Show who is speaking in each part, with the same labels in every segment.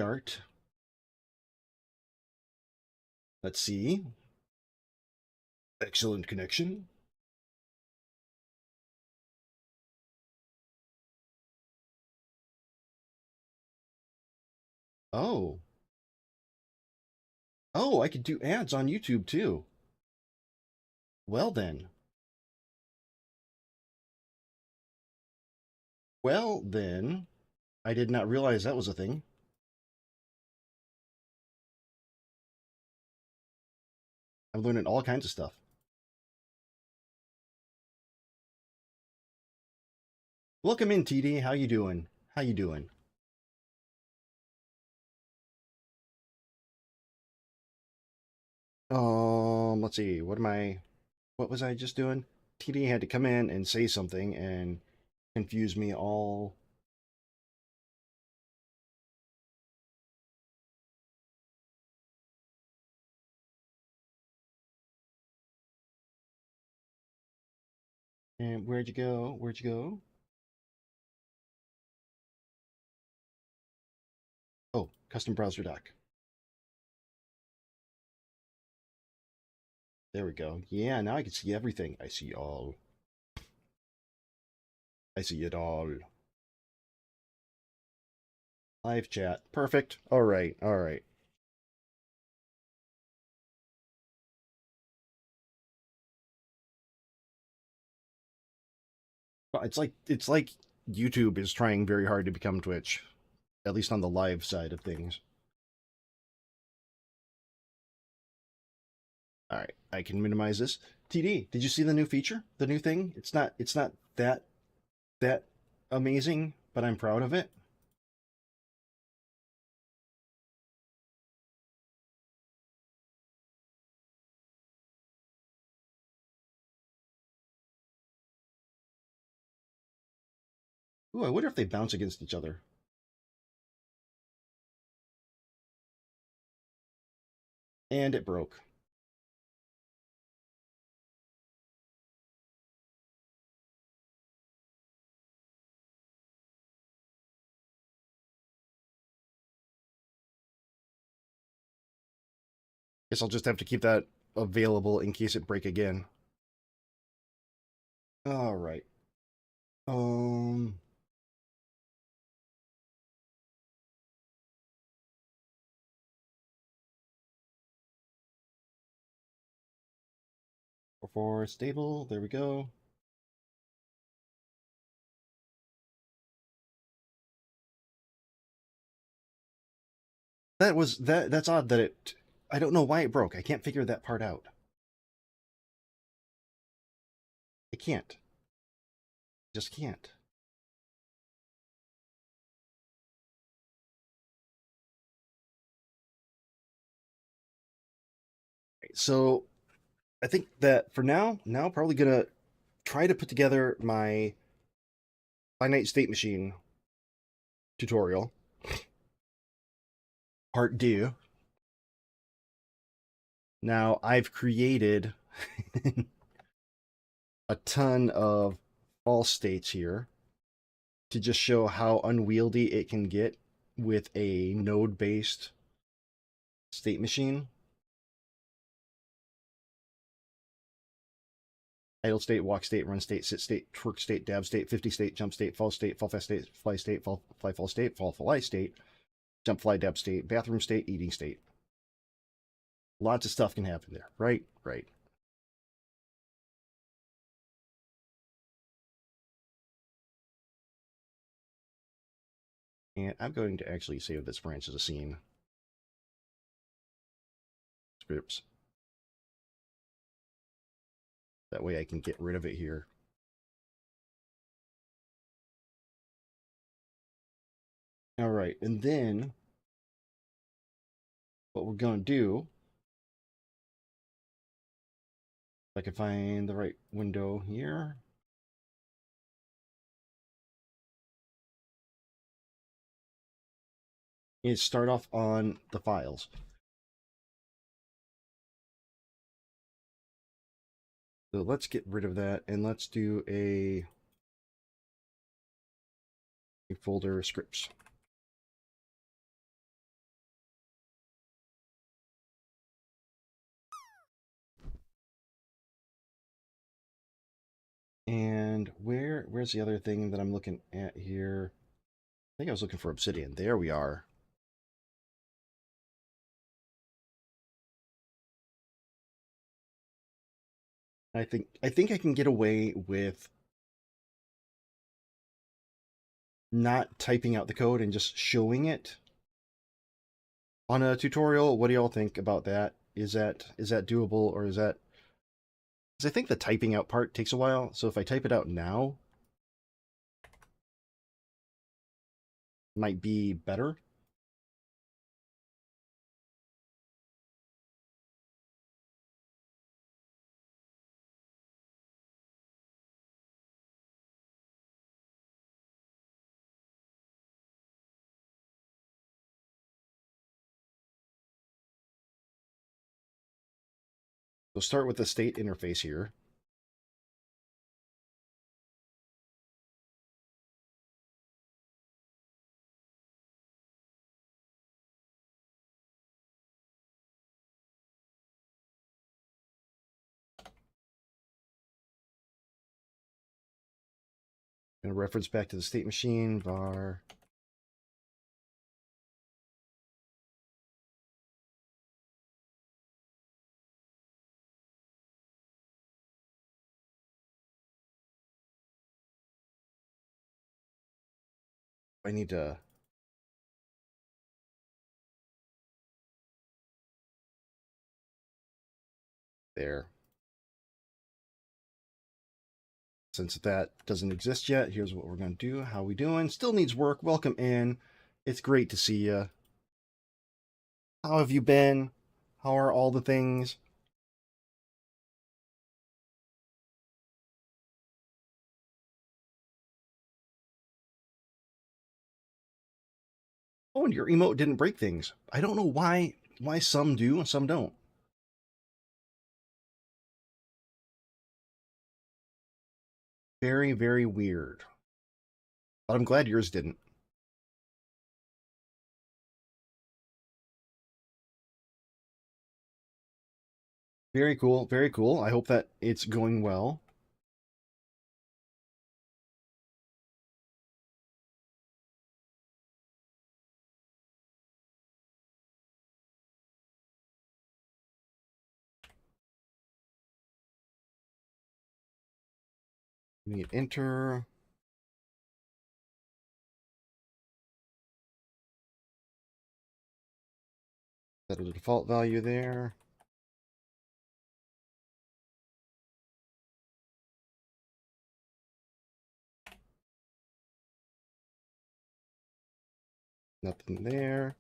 Speaker 1: start. Let's see. Excellent connection. Oh. Oh, I could do ads on YouTube too. Well then. Well then. I did not realize that was a thing. I'm learning all kinds of stuff. Welcome in, TD. How you doing? How you doing? Let's see. What was I just doing? TD had to come in and say something and confuse me all. And where'd you go? Where'd you go? Oh, custom browser doc. There we go. Yeah, now I can see everything. I see all. I see it all. Live chat. Perfect. All right. All right. Well, it's like YouTube is trying very hard to become Twitch, at least on the live side of things. All right, I can minimize this. TD, did you see the new feature? The new thing? It's not that amazing, but I'm proud of it. Ooh, I wonder if they bounce against each other. And it broke. Guess I'll just have to keep that available in case it break again. All right. Um. For stable, there we go. That's odd that it. I don't know why it broke. I can't figure that part out. I can't. Just can't. So I think that for now probably gonna try to put together my finite state machine tutorial. Part 2. Now I've created a ton of false states here to just show how unwieldy it can get with a node-based state machine. Idle state, walk state, run state, sit state, twerk state, dab state, 50 state, jump state, fall fast state, fly state, fall state, fall fly state, jump fly dab state, bathroom state, eating state. Lots of stuff can happen there, right? Right. And I'm going to actually save this branch as a scene. Scripts. That way I can get rid of it here. All right, and then what we're going to do, if I can find the right window here. Is start off on the files. So let's get rid of that and let's do a folder scripts. And where's the other thing that I'm looking at here? I think I was looking for obsidian. There we are. I think I can get away with not typing out the code and just showing it on a tutorial. What do y'all think about that? Is that doable, or is that? Because I think the typing out part takes a while. So if I type it out now, it might be better. So start with the state interface here. Going to reference back to the state machine var. I need to. There. Since that doesn't exist yet, here's what we're going to do. How we doing? Still needs work. Welcome in. It's great to see you. How have you been? How are all the things? Oh, and your emote didn't break things. I don't know why some do and some don't. Very, very weird. But I'm glad yours didn't. Very cool, very cool. I hope that it's going well. We need enter. Set a default value there. Nothing there.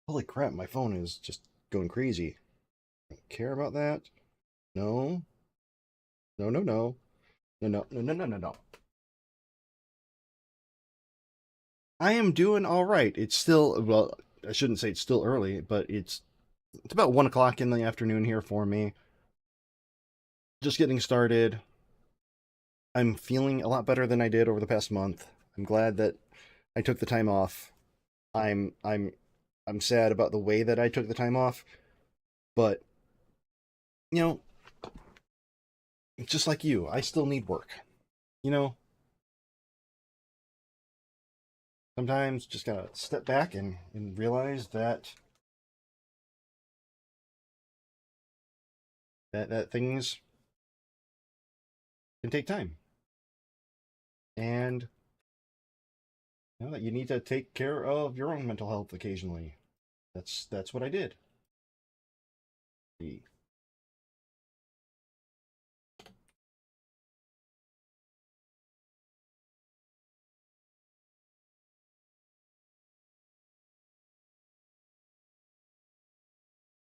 Speaker 1: Holy crap, my phone is just going crazy. Don't care about that. No. No, no, no. No, no, no, no, no, no, no. I am doing all right. It's still, well, I shouldn't say it's still early, but it's about 1 o'clock in the afternoon here for me. Just getting started. I'm feeling a lot better than I did over the past month. I'm glad that I took the time off. I'm I'm I'm sad about the way that I took the time off, but you know, just like you, I still need work. You know, sometimes just gotta step back and realize that things can take time, and that you need to take care of your own mental health occasionally. That's what I did.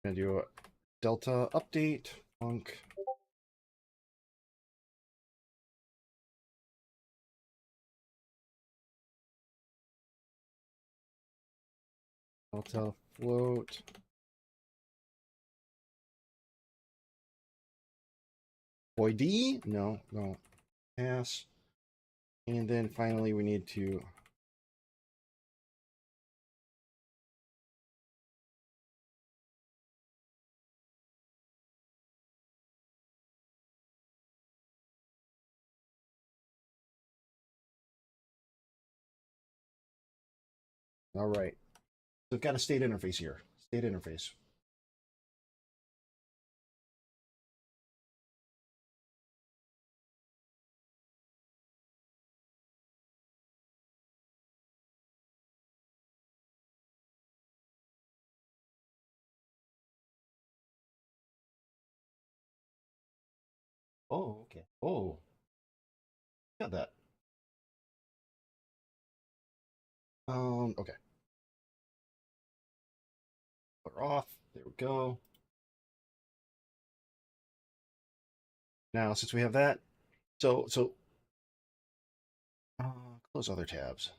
Speaker 1: Gonna do a delta update func delta float void. No, no, pass. And then finally we need to All right. So we've got a state interface here. State interface. Oh, okay. Oh, got that. Okay. Put her off. There we go. Now, since we have that, so close other tabs.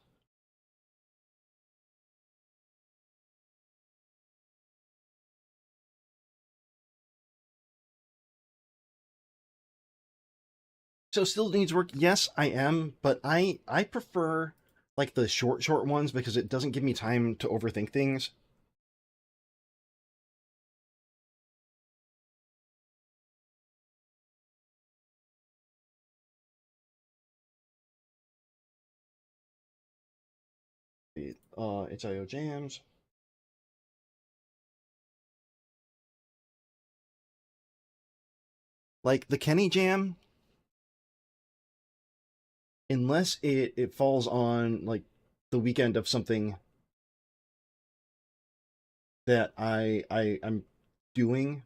Speaker 1: So still needs work. Yes, I am, but I prefer like the short ones because it doesn't give me time to overthink things. HIO jams. Like the Kenny jam, unless it falls on like the weekend of something that I'm doing,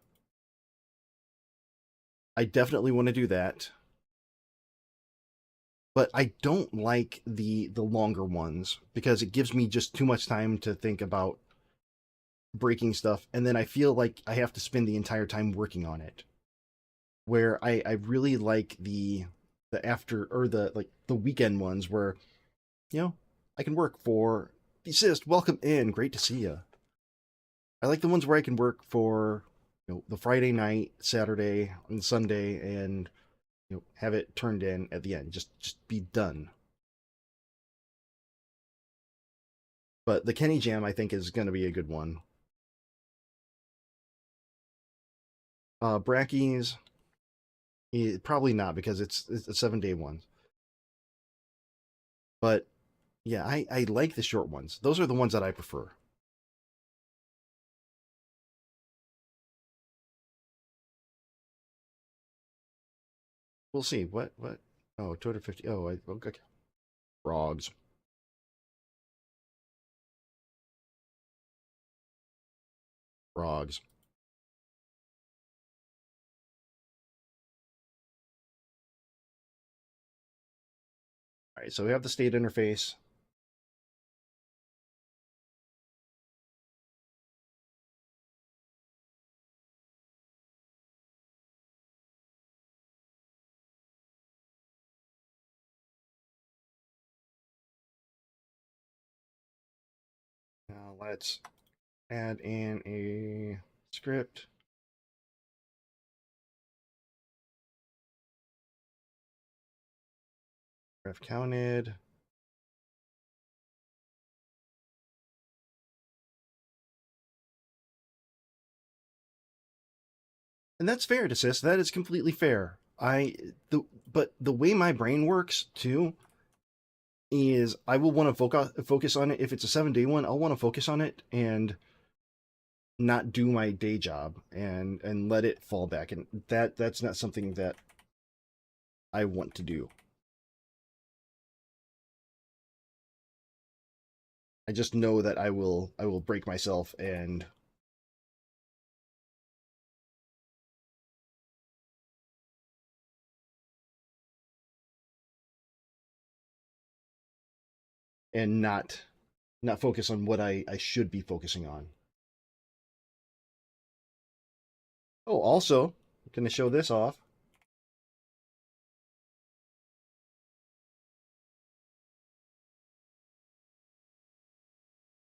Speaker 1: I definitely want to do that. But I don't like the longer ones because it gives me just too much time to think about breaking stuff, and then I feel like I have to spend the entire time working on it. Where I really like the after or the like the weekend ones where you know I can work for desist. Welcome in, great to see you. I like the ones where I can work for the Friday night, Saturday, and Sunday, and have it turned in at the end. Just be done. But the Kenny Jam I think is going to be a good one. Brackies, probably not because it's a 7 day one. But yeah, I like the short ones. Those are the ones that I prefer. We'll see. What? Oh, 250. Oh, okay. Frogs. Frogs. All right, so we have the state interface. Now let's add in a script. Ref counted. And that's fair to sis. That is completely fair. But the way my brain works too is I will want to focus on it. If it's a 7 day one, I'll want to focus on it and not do my day job and let it fall back. And that's not something that I want to do. I just know that I will break myself and not focus on what I should be focusing on. Oh, also, I'm gonna show this off.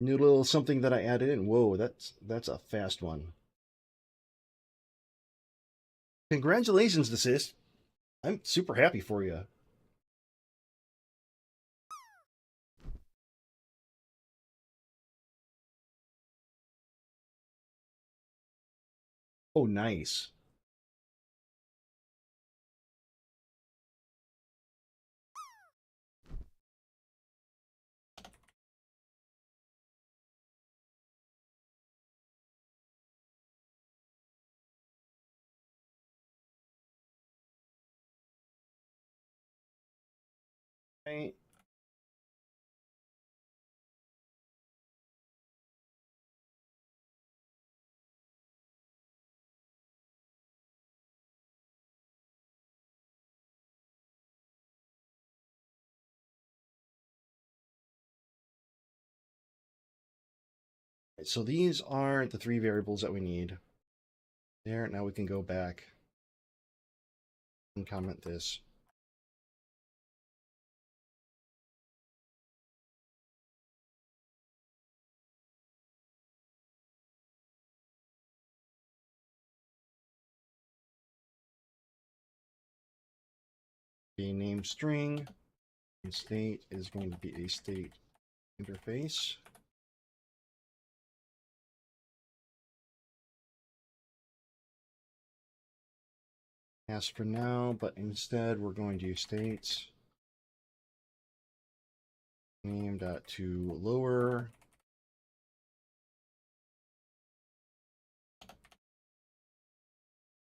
Speaker 1: New little something that I added in. Whoa, that's a fast one. Congratulations, Desist. I'm super happy for you. Oh, nice. Right. So these are the three variables that we need. There, now we can go back and comment this. A name string, and state is going to be a state interface. As for now, but instead we're going to use states name dot to lower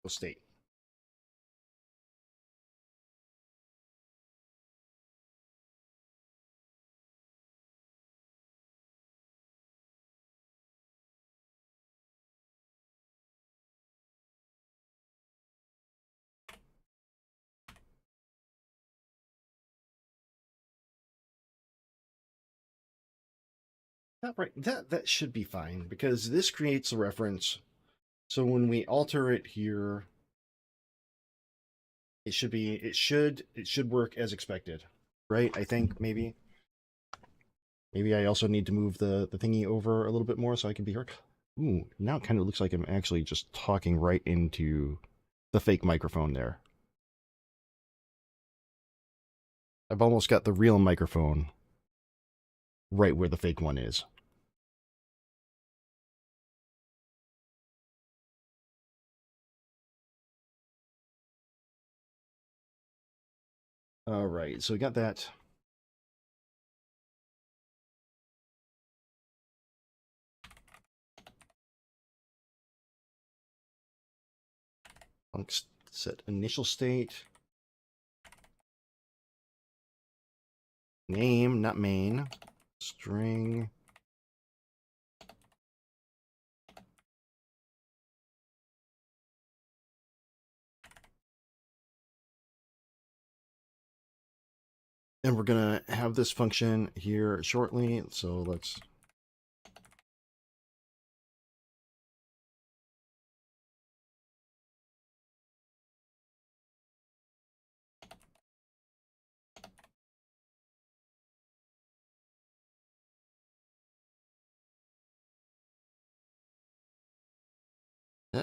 Speaker 1: state. That should be fine because this creates a reference. So when we alter it here, it should work as expected, right? I think maybe I also need to move the thingy over a little bit more so I can be heard. Ooh, now it kind of looks like I'm actually just talking right into the fake microphone there. I've almost got the real microphone right where the fake one is. All right, so we got that. Set initial state. Name, not main. String. And we're going to have this function here shortly. So let's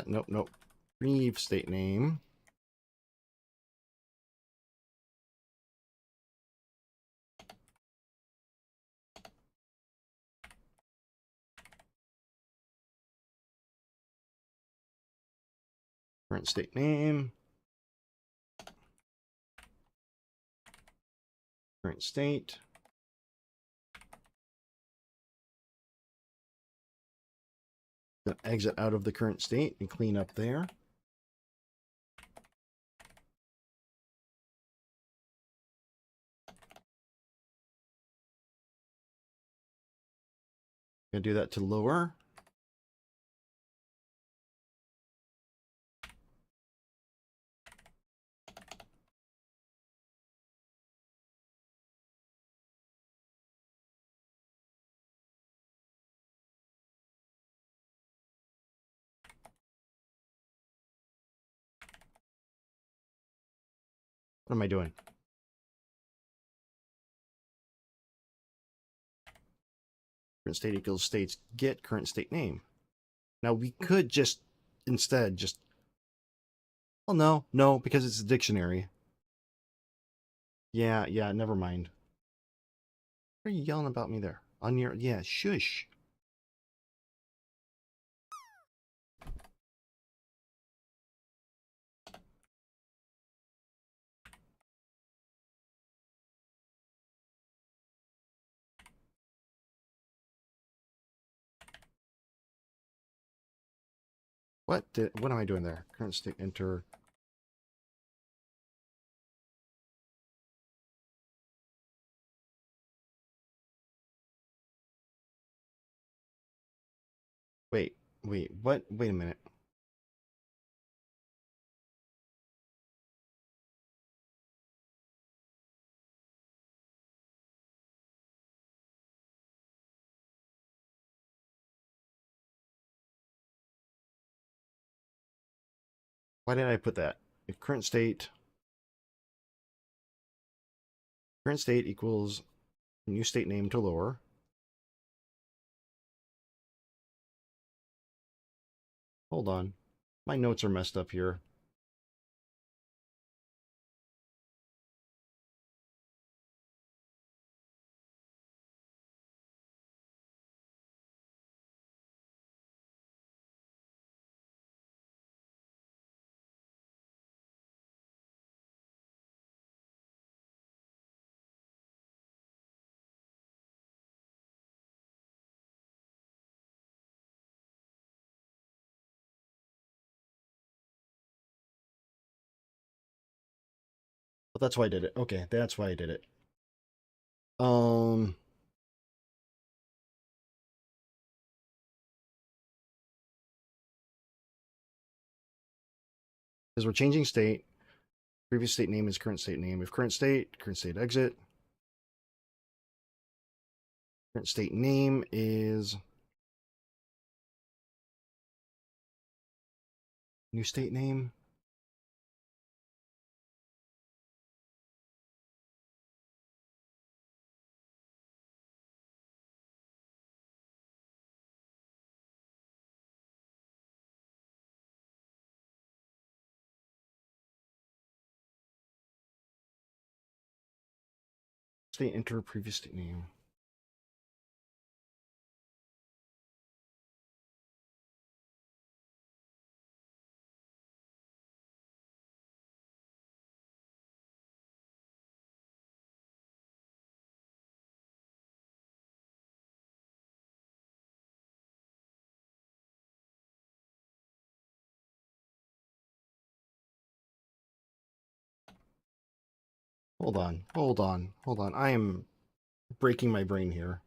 Speaker 1: nope. Retrieve state name. Current state name. Current state. Then exit out of the current state and clean up there. Gonna do that to lower. What am I doing? Current state equals states get current state name. Now we could just instead just, well, no, because it's a dictionary. Yeah, never mind. What are you yelling about me there? On your, yeah, shush. What am I doing there? Current state enter. Wait, what? Wait a minute. Why did I put that? If current state equals new state name to lower. Hold on. My notes are messed up here. But that's why I did it. Okay, that's why I did it. Because we're changing state. Previous state name is current state name. If current state exit. Current state name is new state name. State enter previous state name. Hold on. I am breaking my brain here.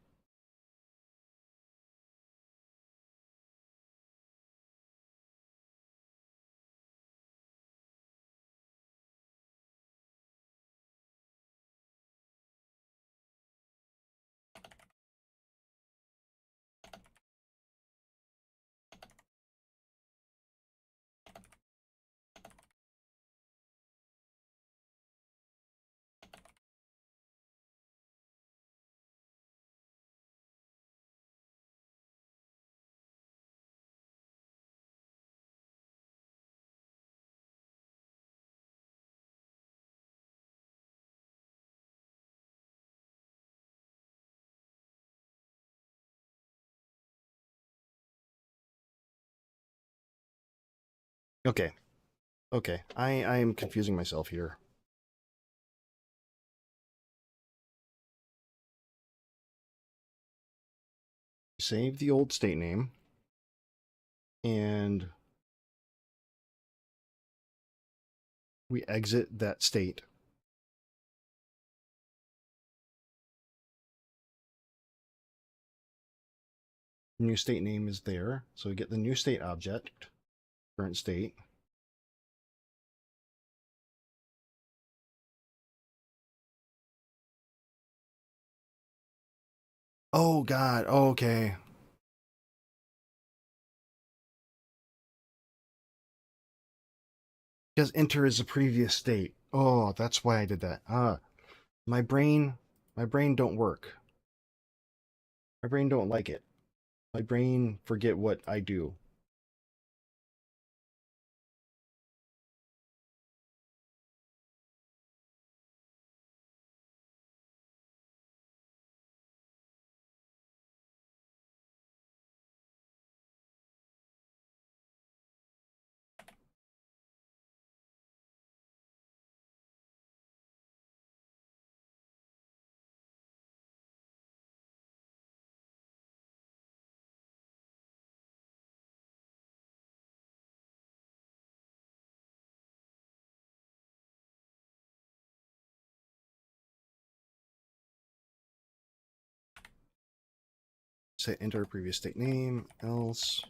Speaker 1: Okay. Okay. I am confusing myself here. Save the old state name and we exit that state. New state name is there. So we get the new state object, current state. Oh God. Oh, okay. Because enter is the previous state. Oh, that's why I did that. My brain don't work. My brain don't like it. My brain forget what I do. Say enter previous state name, else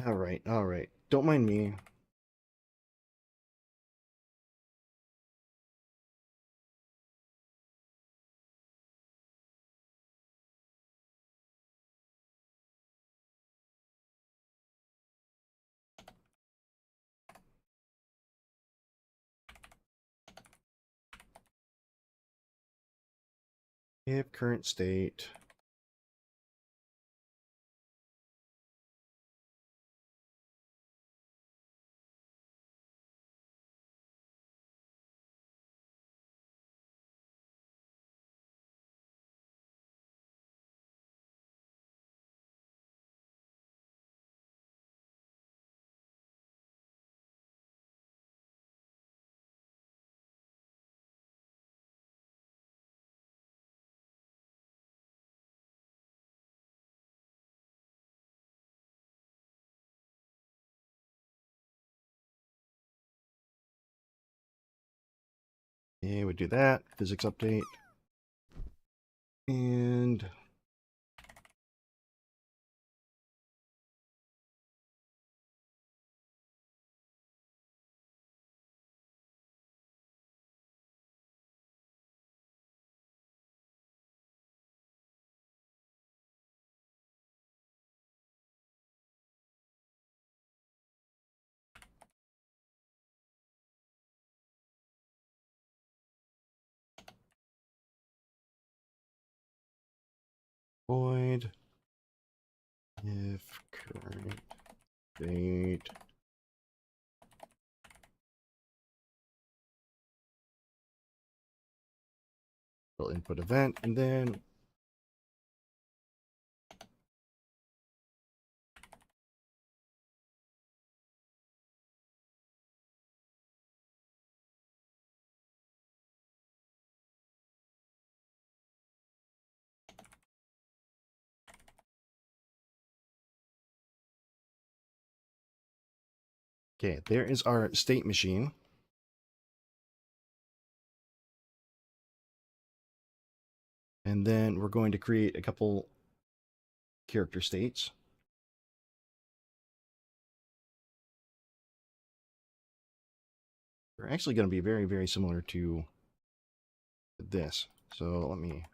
Speaker 1: All right, all right. Don't mind me. If current state. Yeah, we do that. Physics update. And void if current state will input event, and then okay, there is our state machine. And then we're going to create a couple character states. They're actually going to be very, very similar to this. So let me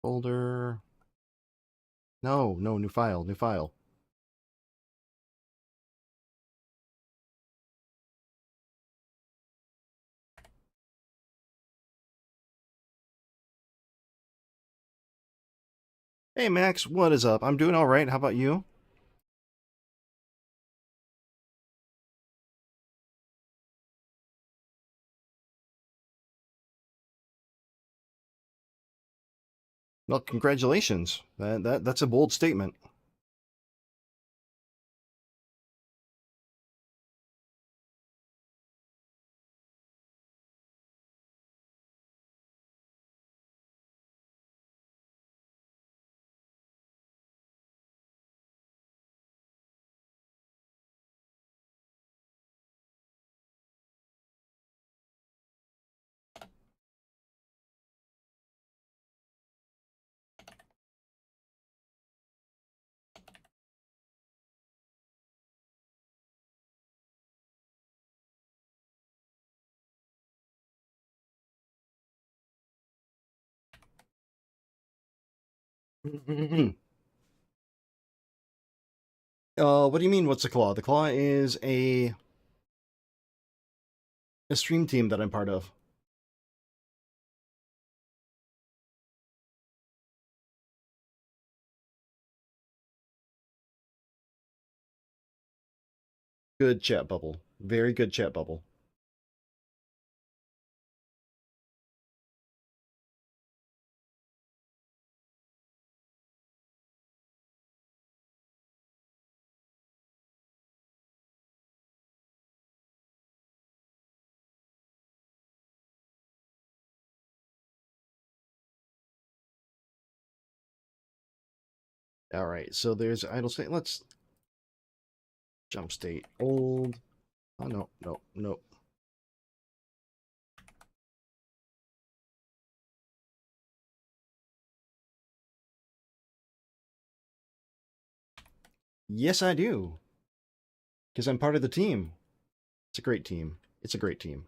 Speaker 1: folder. No, no, new file, new file. Hey Max, what is up? I'm doing all right. How about you? Well, congratulations. That's a bold statement. What do you mean? What's the claw? The claw is a stream team that I'm part of. Good chat bubble. Very good chat bubble. All right, so there's idle state. Let's jump state old. Oh, no, no, no. Yes, I do. Because I'm part of the team. It's a great team. It's a great team.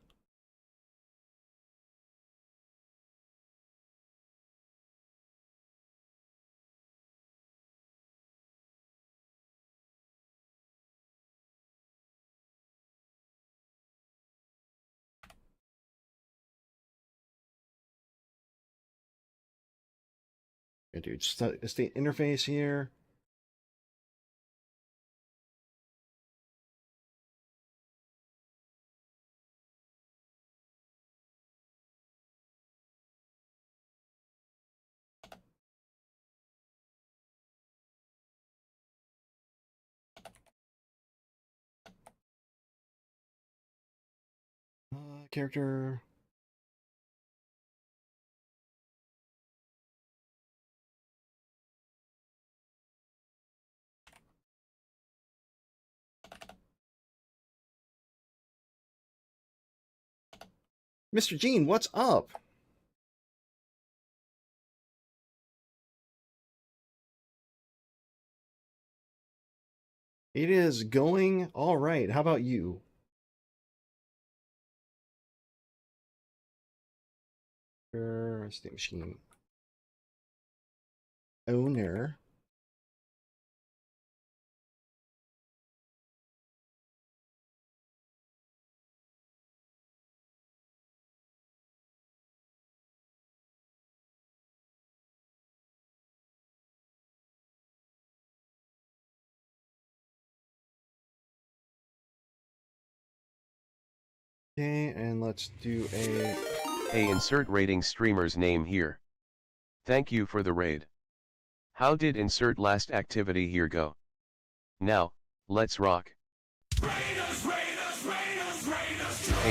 Speaker 1: Yeah, dude, state interface here. Character. Mr. Gene, what's up? It is going all right. How about you? State machine owner. Okay, and let's do a...
Speaker 2: Hey, insert rating streamer's name here. Thank you for the raid. How did insert last activity here go? Now, let's rock. Hey,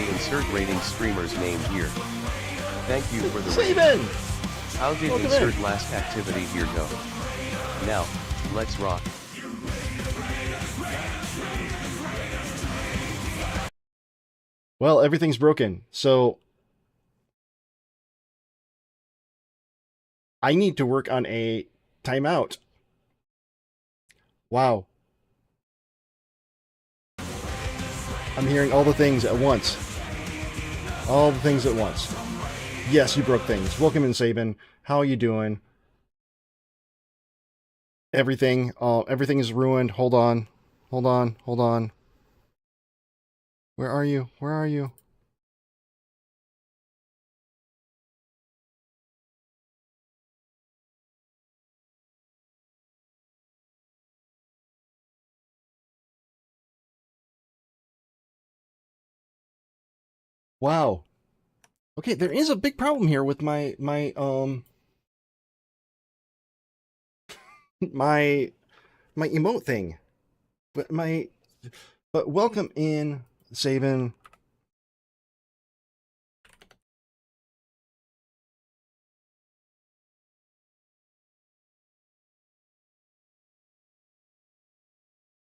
Speaker 2: insert rating streamer's name here. Thank you for the raid.
Speaker 1: Saban!
Speaker 2: How did
Speaker 1: Welcome
Speaker 2: insert
Speaker 1: in.
Speaker 2: last activity here go? Now, let's rock.
Speaker 1: Well, everything's broken, so I need to work on a timeout. Wow. I'm hearing all the things at once. All the things at once. Yes, you broke things. Welcome in, Saban. How are you doing? Everything is ruined. Hold on. Hold on. Hold on. Where are you? Where are you? Wow. Okay, there is a big problem here with my my emote thing. But welcome in, Saban.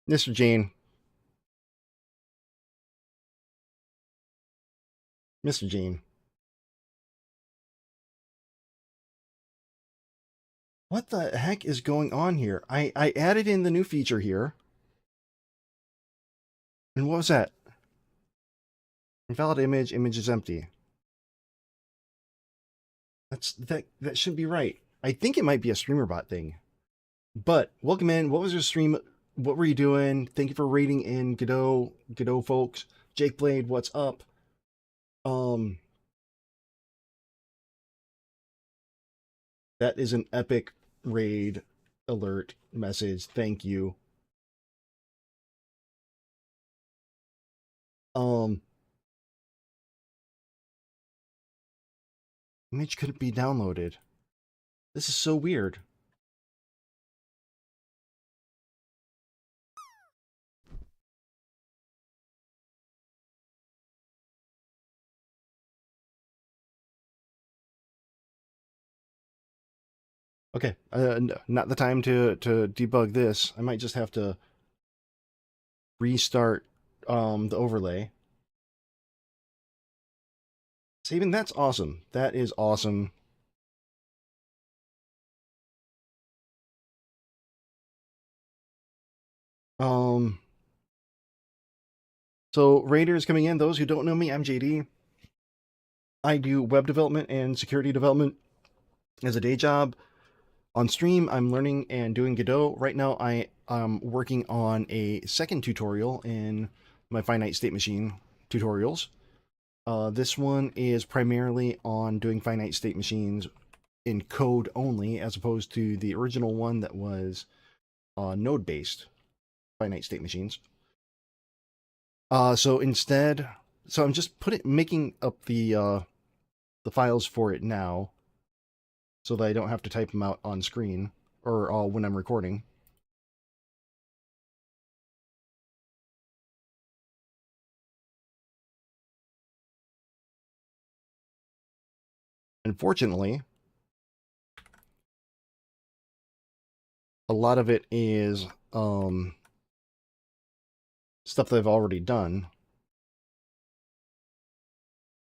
Speaker 1: Mr. Gene. Mr. Gene. What the heck is going on here? I added in the new feature here. And what was that? Invalid image is empty. That should be right. I think it might be a streamer bot thing. But welcome in. What was your stream? What were you doing? Thank you for rating in Godot folks. Jake Blade, what's up? That is an epic raid alert message. Thank you. Image couldn't be downloaded. This is so weird. Okay, not the time to debug this. I might just have to restart the overlay. Saving, that's awesome. That is awesome. Um, so Raiders coming in. Those who don't know me, I'm JD. I do web development and security development as a day job. On stream, I'm learning and doing Godot. Right now, I am working on a second tutorial in my finite state machine tutorials. This one is primarily on doing finite state machines in code only, as opposed to the original one that was node-based finite state machines. So instead, so I'm just making up the files for it now, so that I don't have to type them out on screen or when I'm recording. Unfortunately, a lot of it is stuff that I've already done.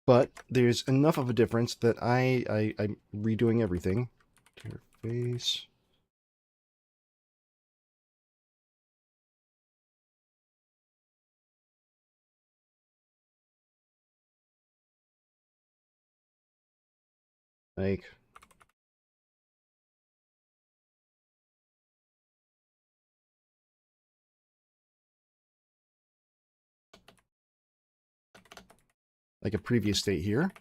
Speaker 1: But there's enough of a difference that I'm redoing everything. Interface. Like, a previous state here.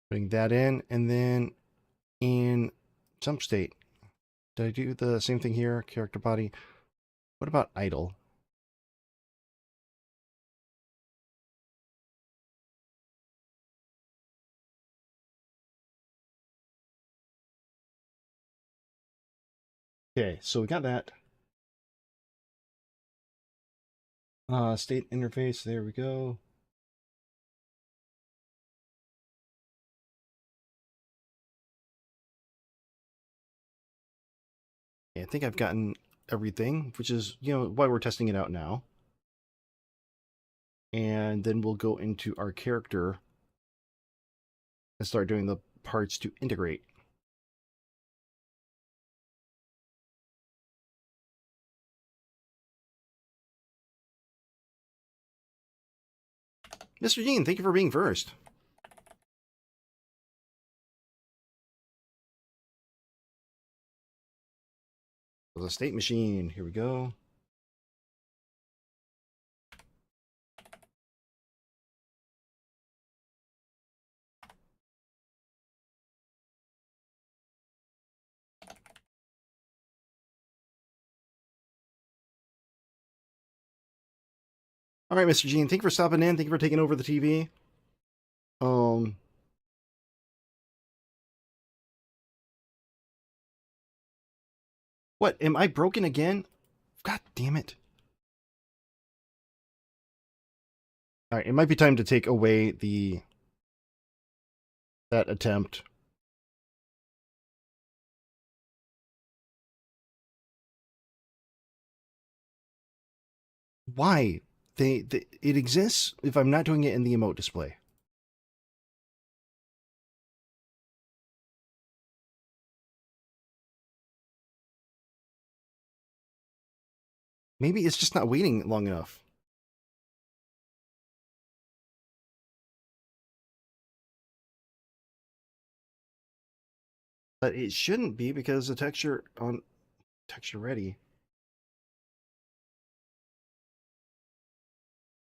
Speaker 1: Putting that in, and then in jump state. Did I do the same thing here? Character body. What about idle? Okay, so we got that. State interface, there we go. Okay, I think I've gotten everything, which is, why we're testing it out now. And then we'll go into our character and start doing the parts to integrate. Mr. Gene, thank you for being first. The state machine, here we go. All right, Mr. Gene, thank you for stopping in. Thank you for taking over the TV. What? Am I broken again? God damn it. All right, it might be time to take away that attempt. Why? It exists if I'm not doing it in the emote display. Maybe it's just not waiting long enough. But it shouldn't be because the texture ready.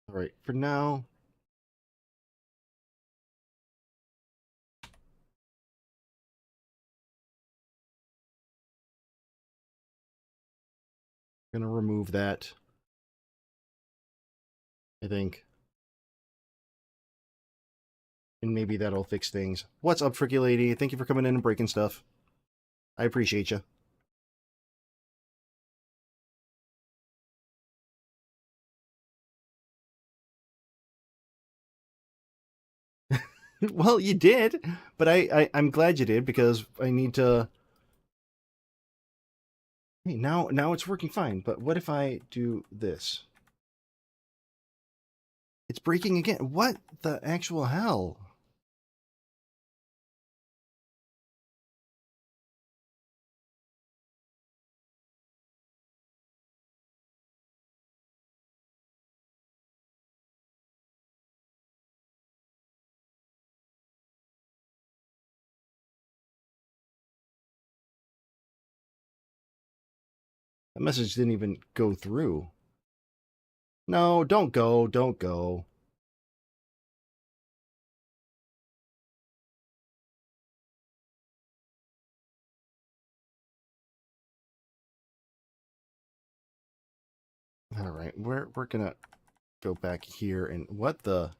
Speaker 1: All right, for now. Gonna remove that, I think. And maybe that'll fix things. What's up, Freaky Lady? Thank you for coming in and breaking stuff. I appreciate you. Well, you did, but I'm glad you did because I need to. Hey, now it's working fine. But what if I do this? It's breaking again. What the actual hell? That message didn't even go through. No, don't go. Don't go. All right, we're gonna go back here and what the.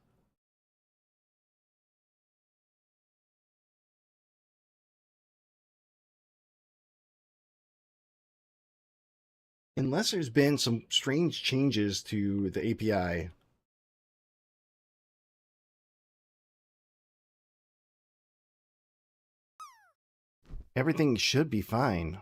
Speaker 1: Unless there's been some strange changes to the API. Everything should be fine.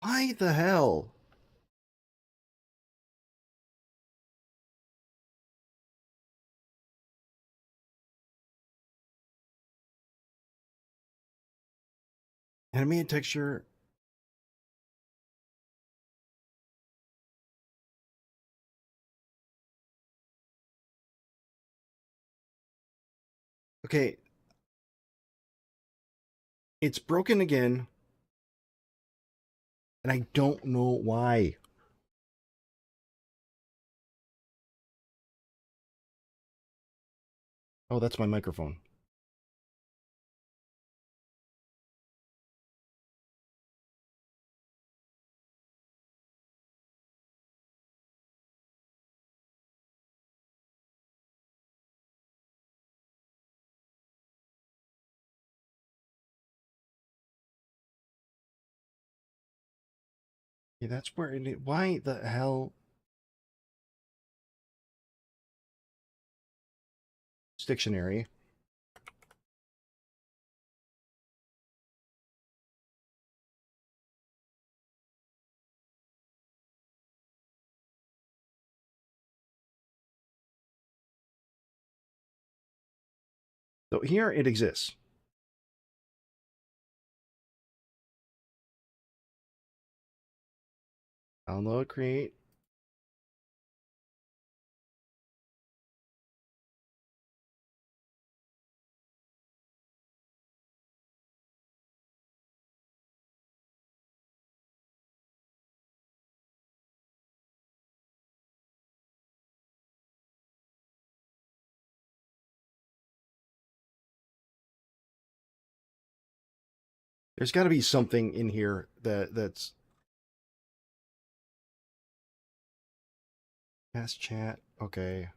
Speaker 1: Why the hell? Animated texture. Okay, it's broken again, and I don't know why. Oh, that's my microphone. Yeah, that's where it. Why the hell? Dictionary. So here it exists. Download, create. There's got to be something in here that's past chat. Okay.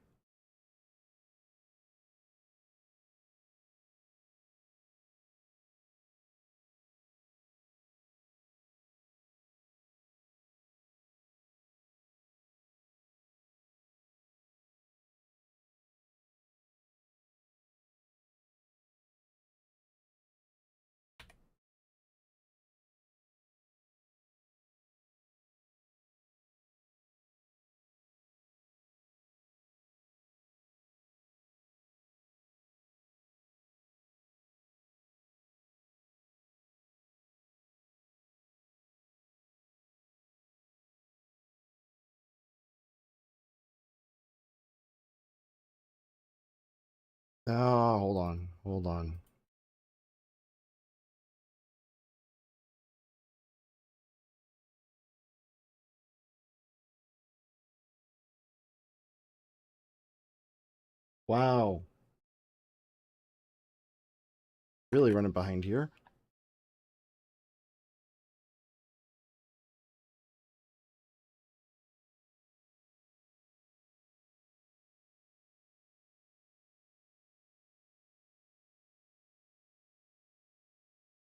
Speaker 1: Oh, hold on. Hold on. Wow. Really running behind here.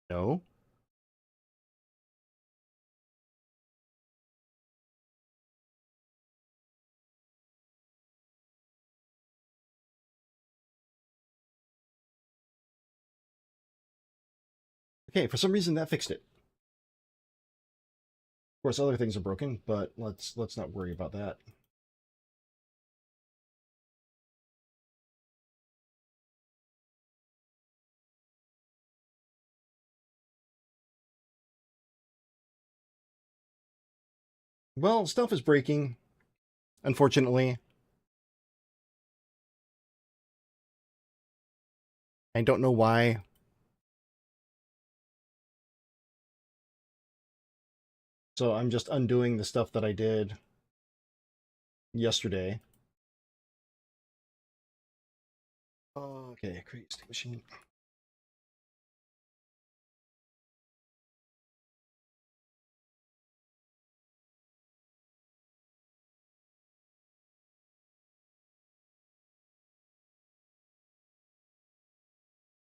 Speaker 1: No. Okay, for some reason that fixed it. Of course, other things are broken, but let's not worry about that. Well, stuff is breaking, unfortunately. I don't know why. So I'm just undoing the stuff that I did yesterday. Okay, create state machine.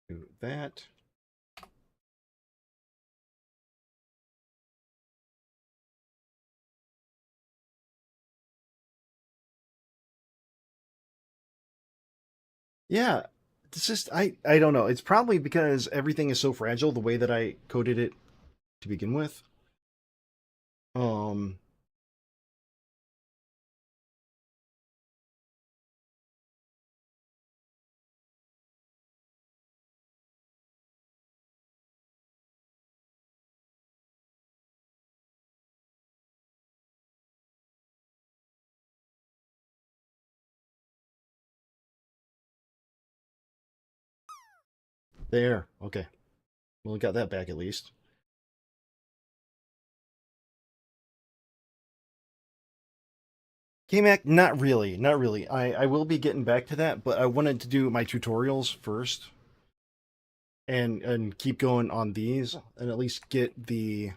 Speaker 1: Do that. Yeah, it's just I don't know. It's probably because everything is so fragile the way that I coded it to begin with. Um, there. Okay. Well, we got that back at least. KMac, not really, not really. I will be getting back to that, but I wanted to do my tutorials first and keep going on these and at least get the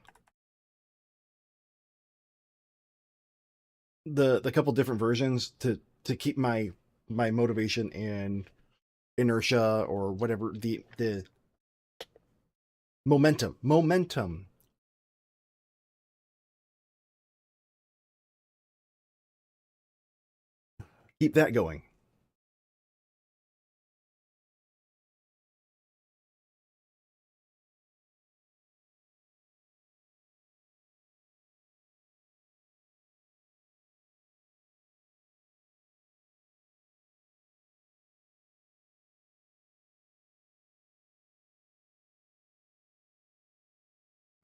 Speaker 1: couple different versions to keep my motivation and inertia or whatever the momentum. Keep that going.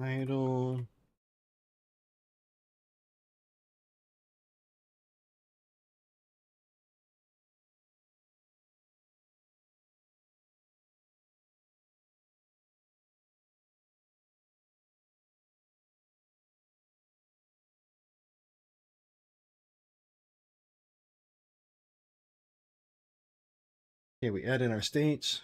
Speaker 1: Idle. Okay, we add in our states.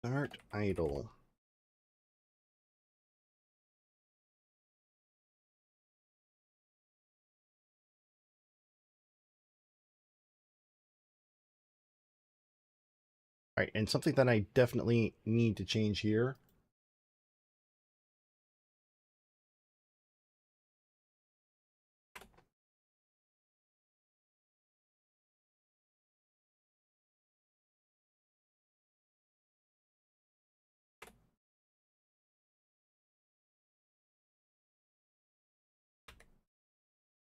Speaker 1: Start idle. All right, and something that I definitely need to change here.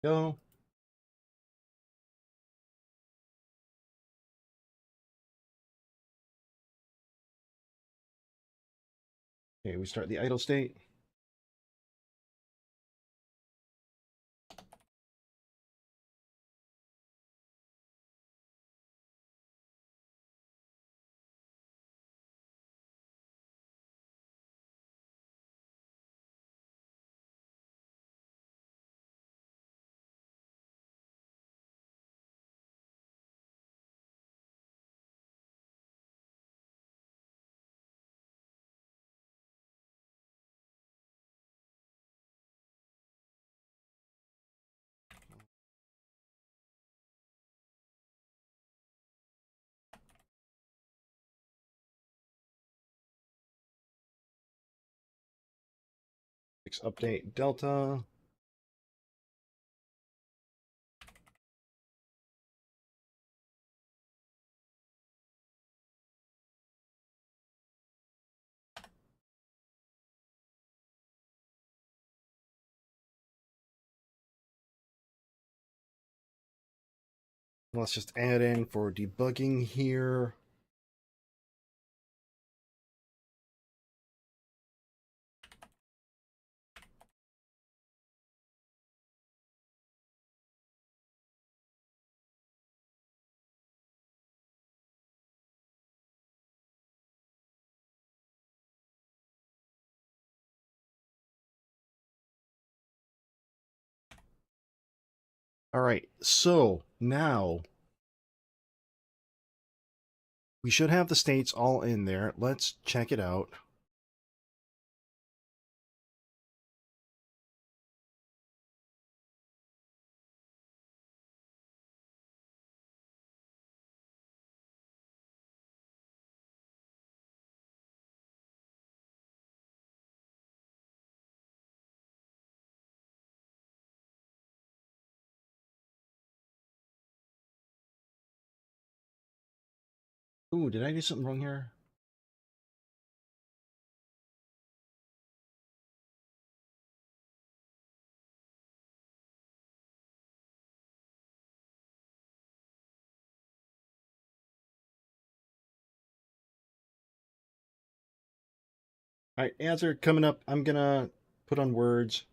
Speaker 1: Go. Okay, we start the idle state. Fix update delta. Let's just add in for debugging here. All right, so now we should have the states all in there. Let's check it out. Ooh, did I do something wrong here? All right, ads are coming up. I'm gonna put on words.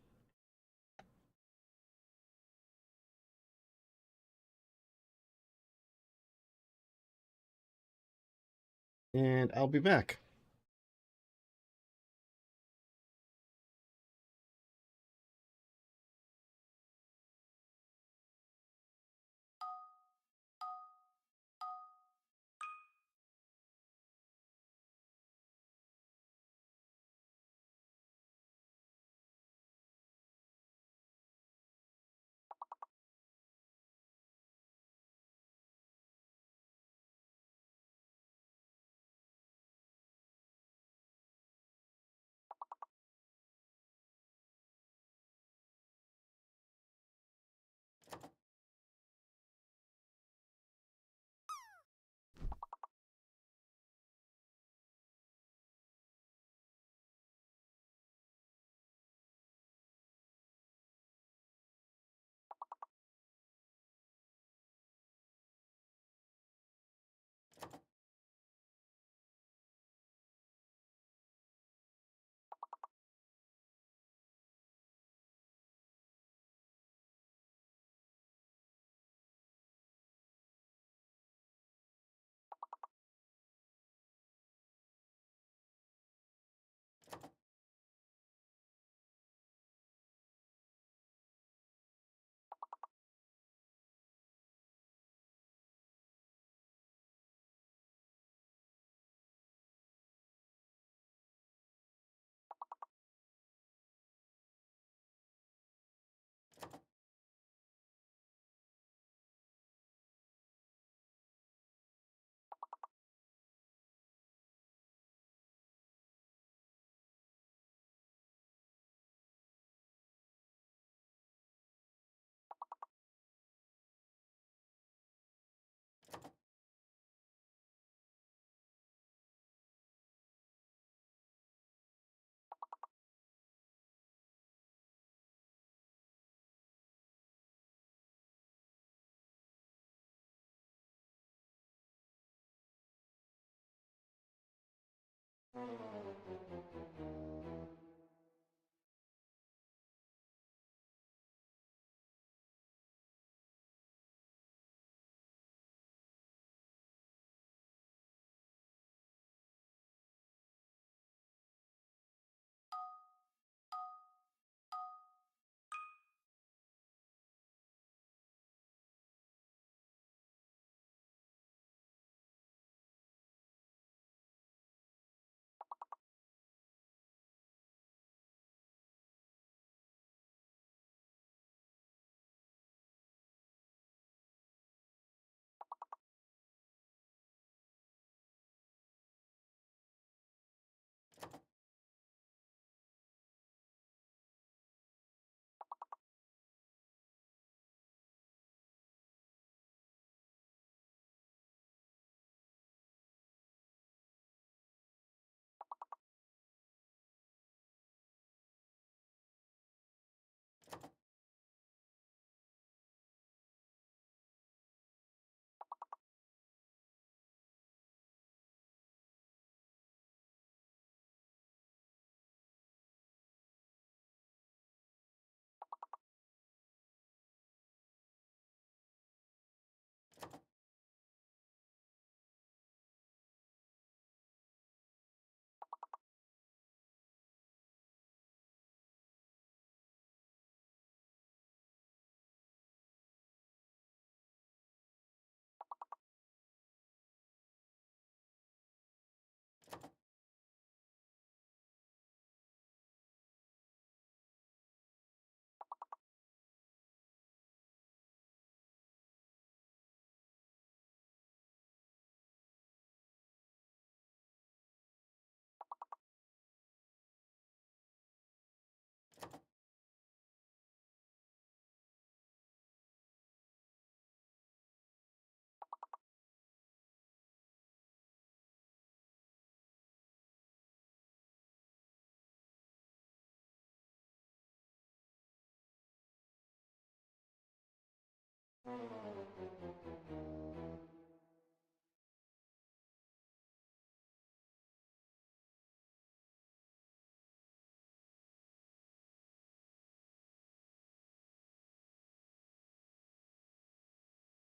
Speaker 1: And I'll be back.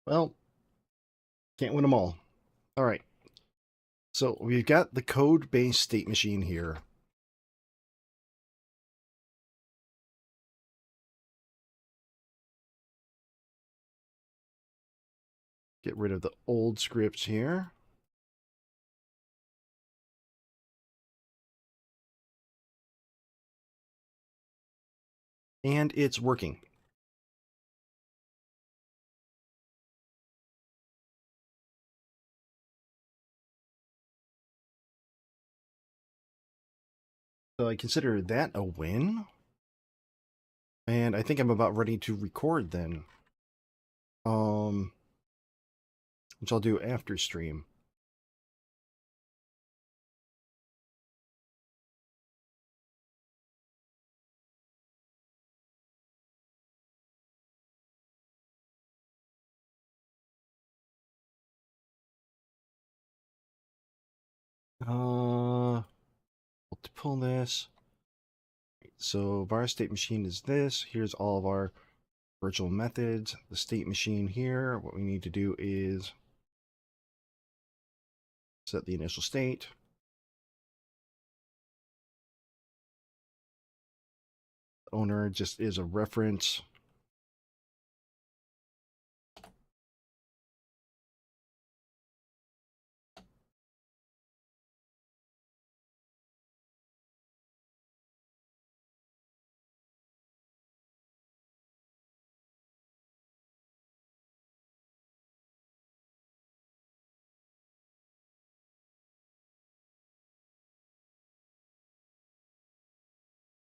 Speaker 1: Well, can't win them all. All right. So we've got the code-based state machine here. Get rid of the old scripts here. And it's working. So I consider that a win. And I think I'm about ready to record then. Which I'll do after stream. To pull this. So var state machine is this. Here's all of our virtual methods. The state machine here, what we need to do is set the initial state. The owner just is a reference.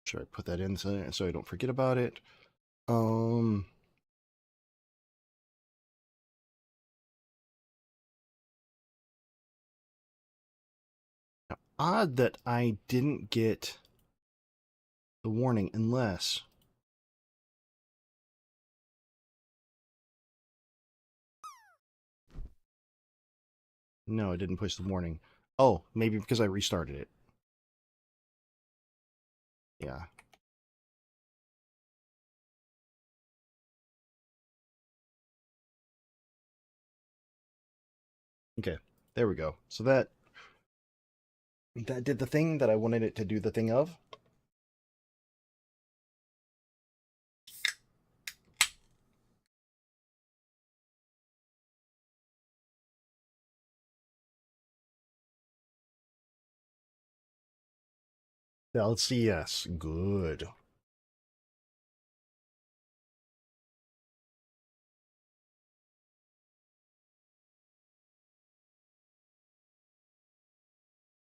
Speaker 1: Sure, I put that in so I don't forget about it. Odd that I didn't get the warning unless... No, I didn't push the warning. Oh, maybe because I restarted it. Yeah. Okay, there we go. So that did the thing that I wanted it to do the thing of. LCS, good.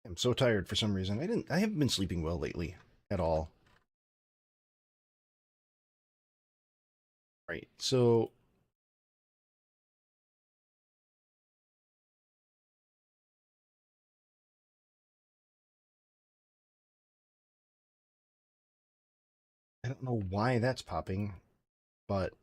Speaker 1: I'm so tired for some reason. I haven't been sleeping well lately at all. Right. So I don't know why that's popping, but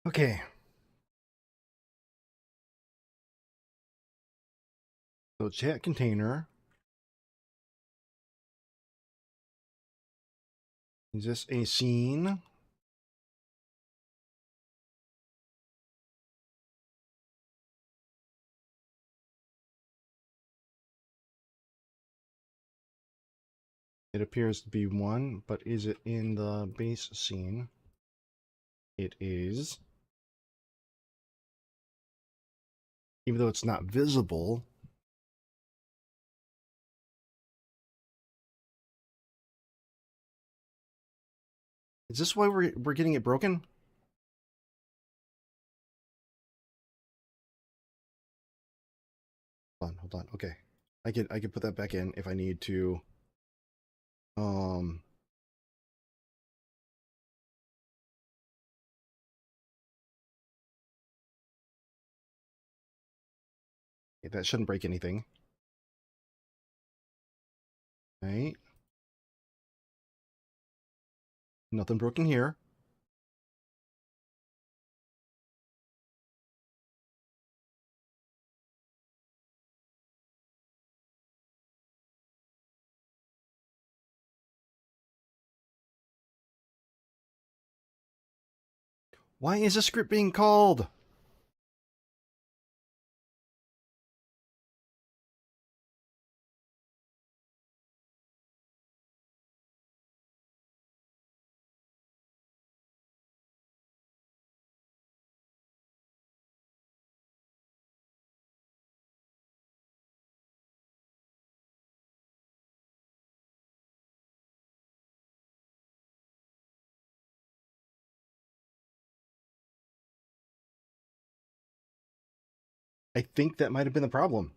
Speaker 1: okay. So chat container. Is this a scene? It appears to be one, but is it in the base scene? It is. Even though it's not visible. Is this why we're getting it broken? Hold on. Okay. I can put that back in if I need to. Um that shouldn't break anything. Right. Nothing broken here. Why is a script being called? I think that might have been the problem.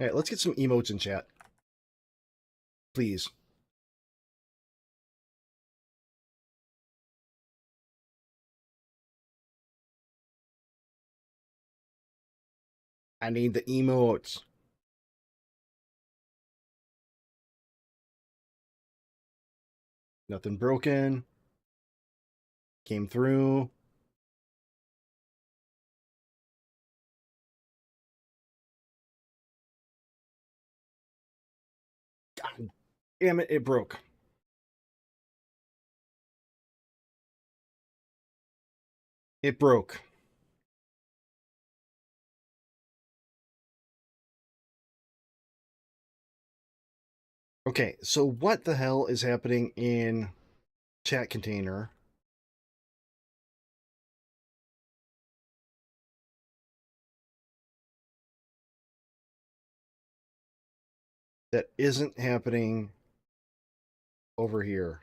Speaker 1: All right, let's get some emotes in chat. Please. I need the emotes. Nothing broken. Came through. God damn it, it broke. It broke. Okay, so what the hell is happening in chat container? That isn't happening over here.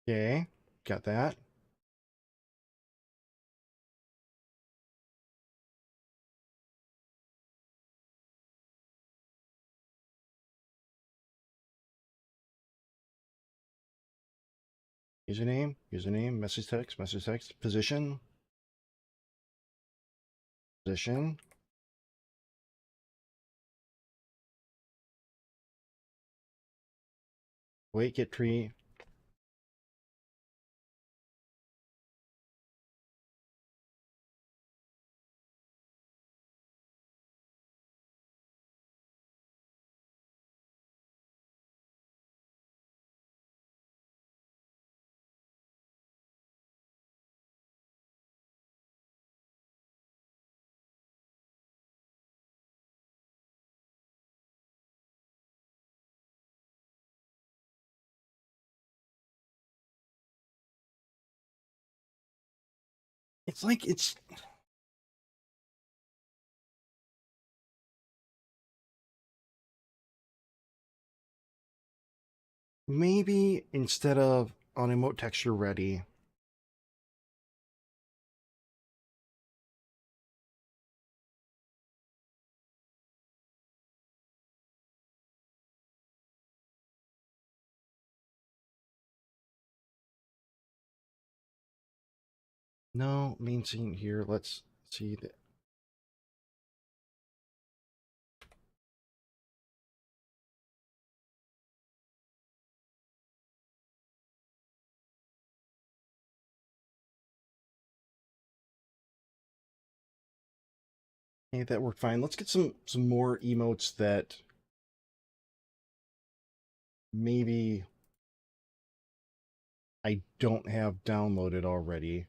Speaker 1: Okay, got that. Username, message text, position, wait, get tree. It's like it's maybe instead of on emote texture ready. No, main scene here. Let's see that. Hey, that worked fine. Let's get some more emotes that maybe I don't have downloaded already.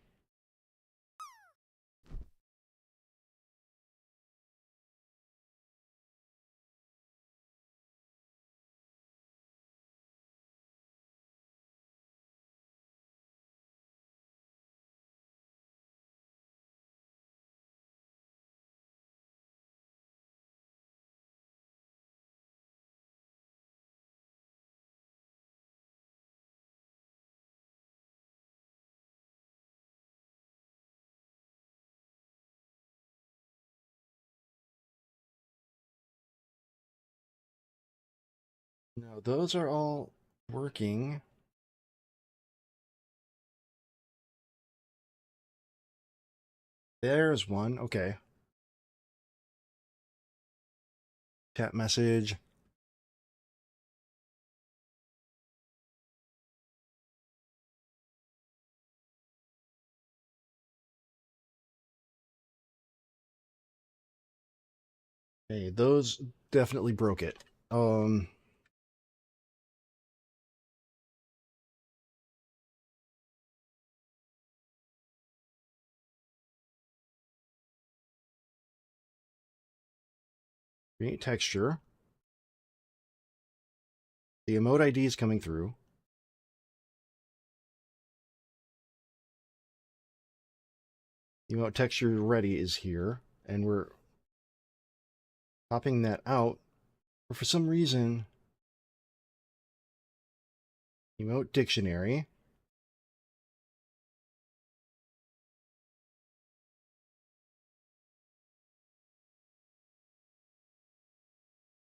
Speaker 1: No, those are all working. There's one. Okay. Chat message. Hey, those definitely broke it. Create texture. The emote ID is coming through. Emote texture ready is here, and we're popping that out. But for some reason, emote dictionary.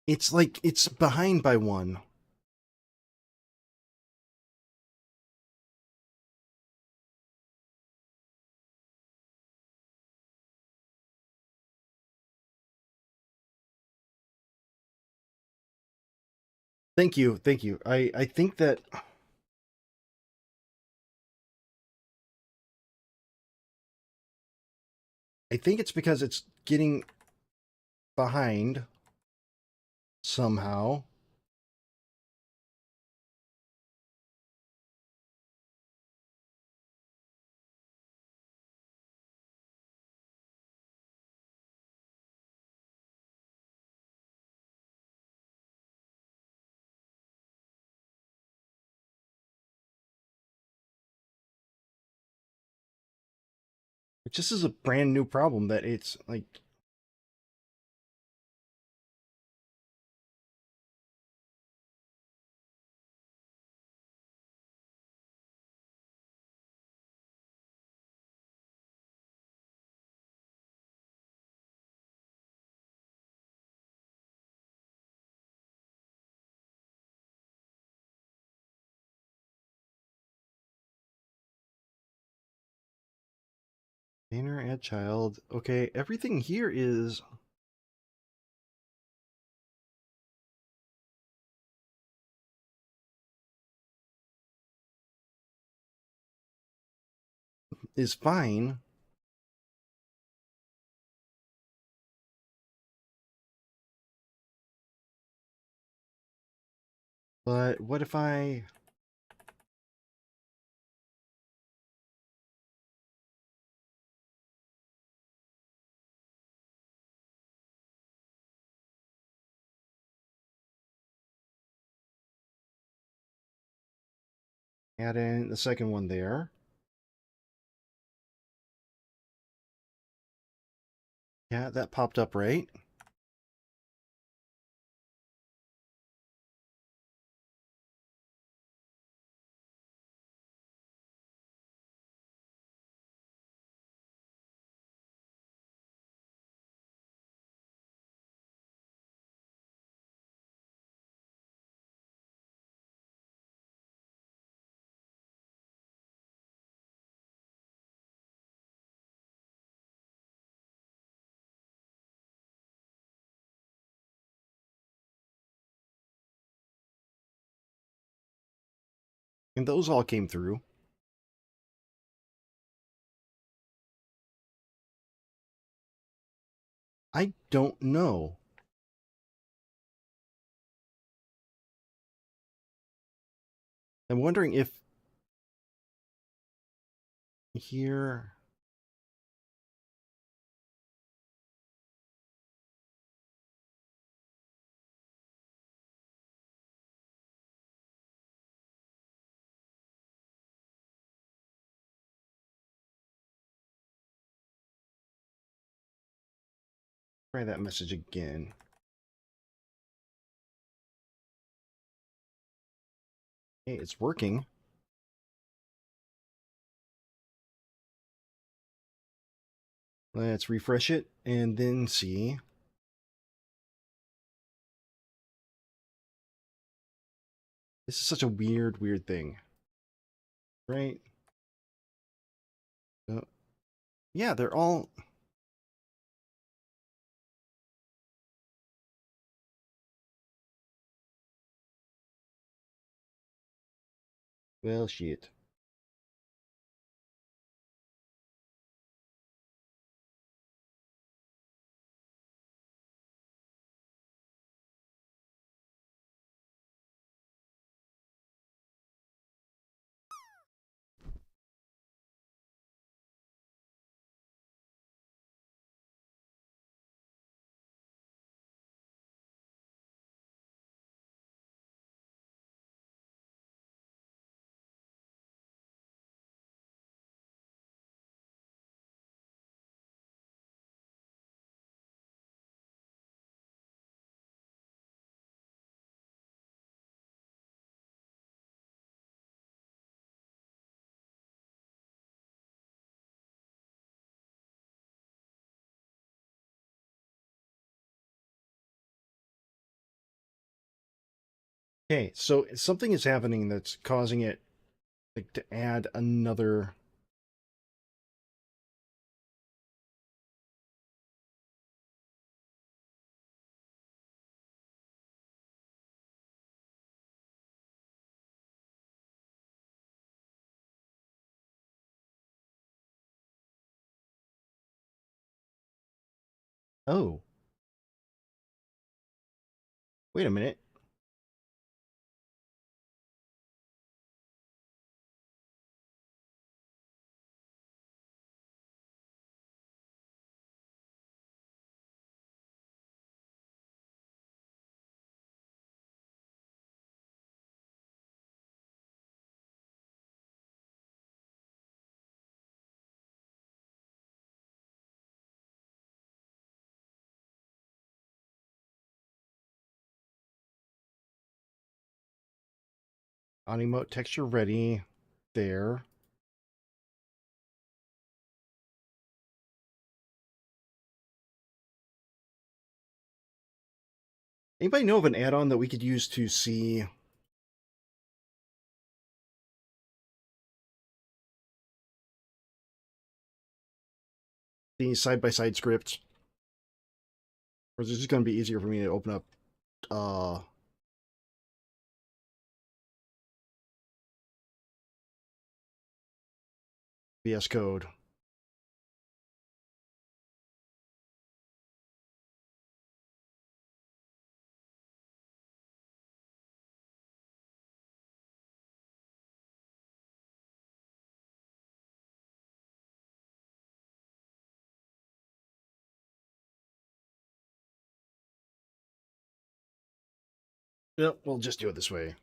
Speaker 1: It's like it's behind by one. Thank you, thank you. I think that I think it's because it's getting behind somehow. Which this is a brand new problem that it's like banner add child. Okay, everything here is fine. But what if I add in the second one there? Yeah, that popped up right. And those all came through. I don't know. I'm wondering if here try that message again. Hey, it's working. Let's refresh it and then see. This is such a weird thing. Right? Yeah, they're all... Well, shit. Okay, so something is happening that's causing it like to add another... Oh, wait a minute. Emote texture ready. There. Anybody know of an add-on that we could use to see the side-by-side scripts? Or is it just going to be easier for me to open up VS Code? Yep, we'll just do it this way.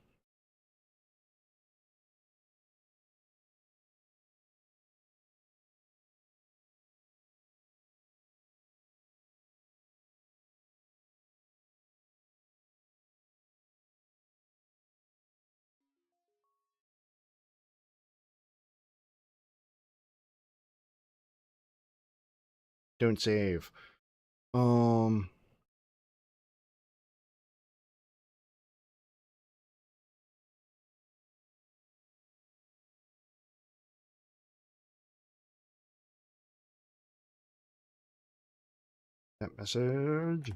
Speaker 1: Don't save. Um, that message.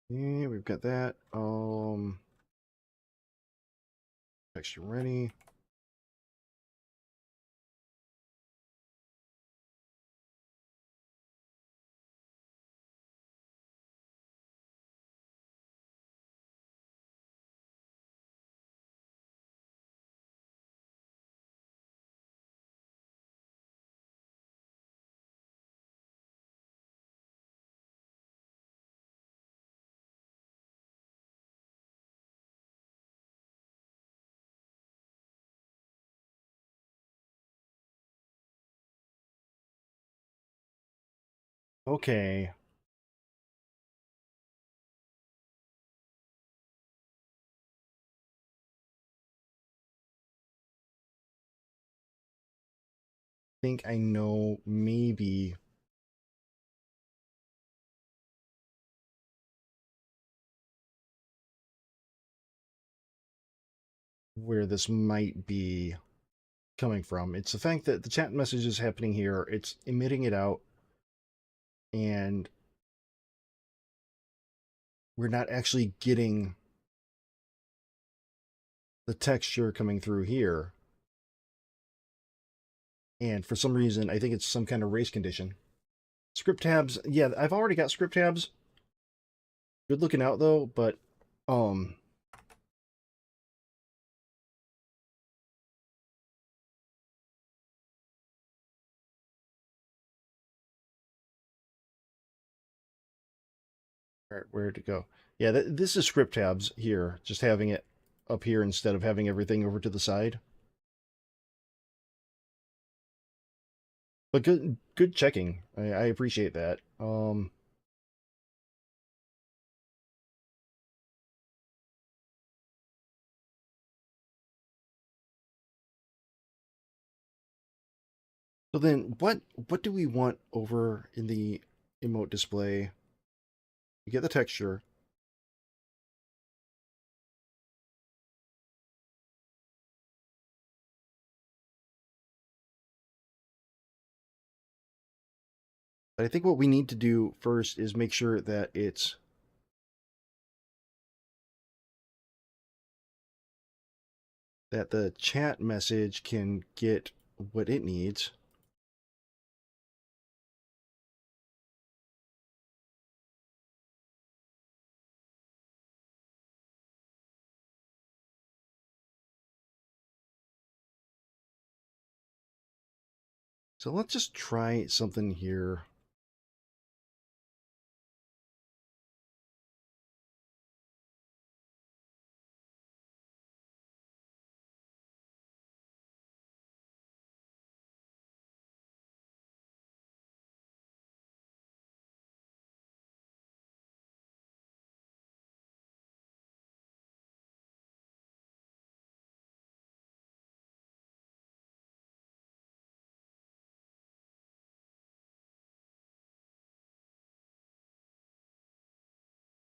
Speaker 1: Yeah, we've got that. Texture ready. Okay. think I know maybe where this might be coming from. It's the fact that the chat message is happening here, it's emitting it out, and we're not actually getting the texture coming through here. And for some reason, I think it's some kind of race condition. Script tabs, yeah, I've already got script tabs. Good looking out though, but where'd it go? Yeah, this is script tabs here, just having it up here instead of having everything over to the side. But good checking. I appreciate that. So then what do we want over in the emote display? We get the texture. But I think what we need to do first is make sure that the chat message can get what it needs. So let's just try something here.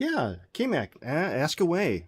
Speaker 1: Yeah, KMac, ask away.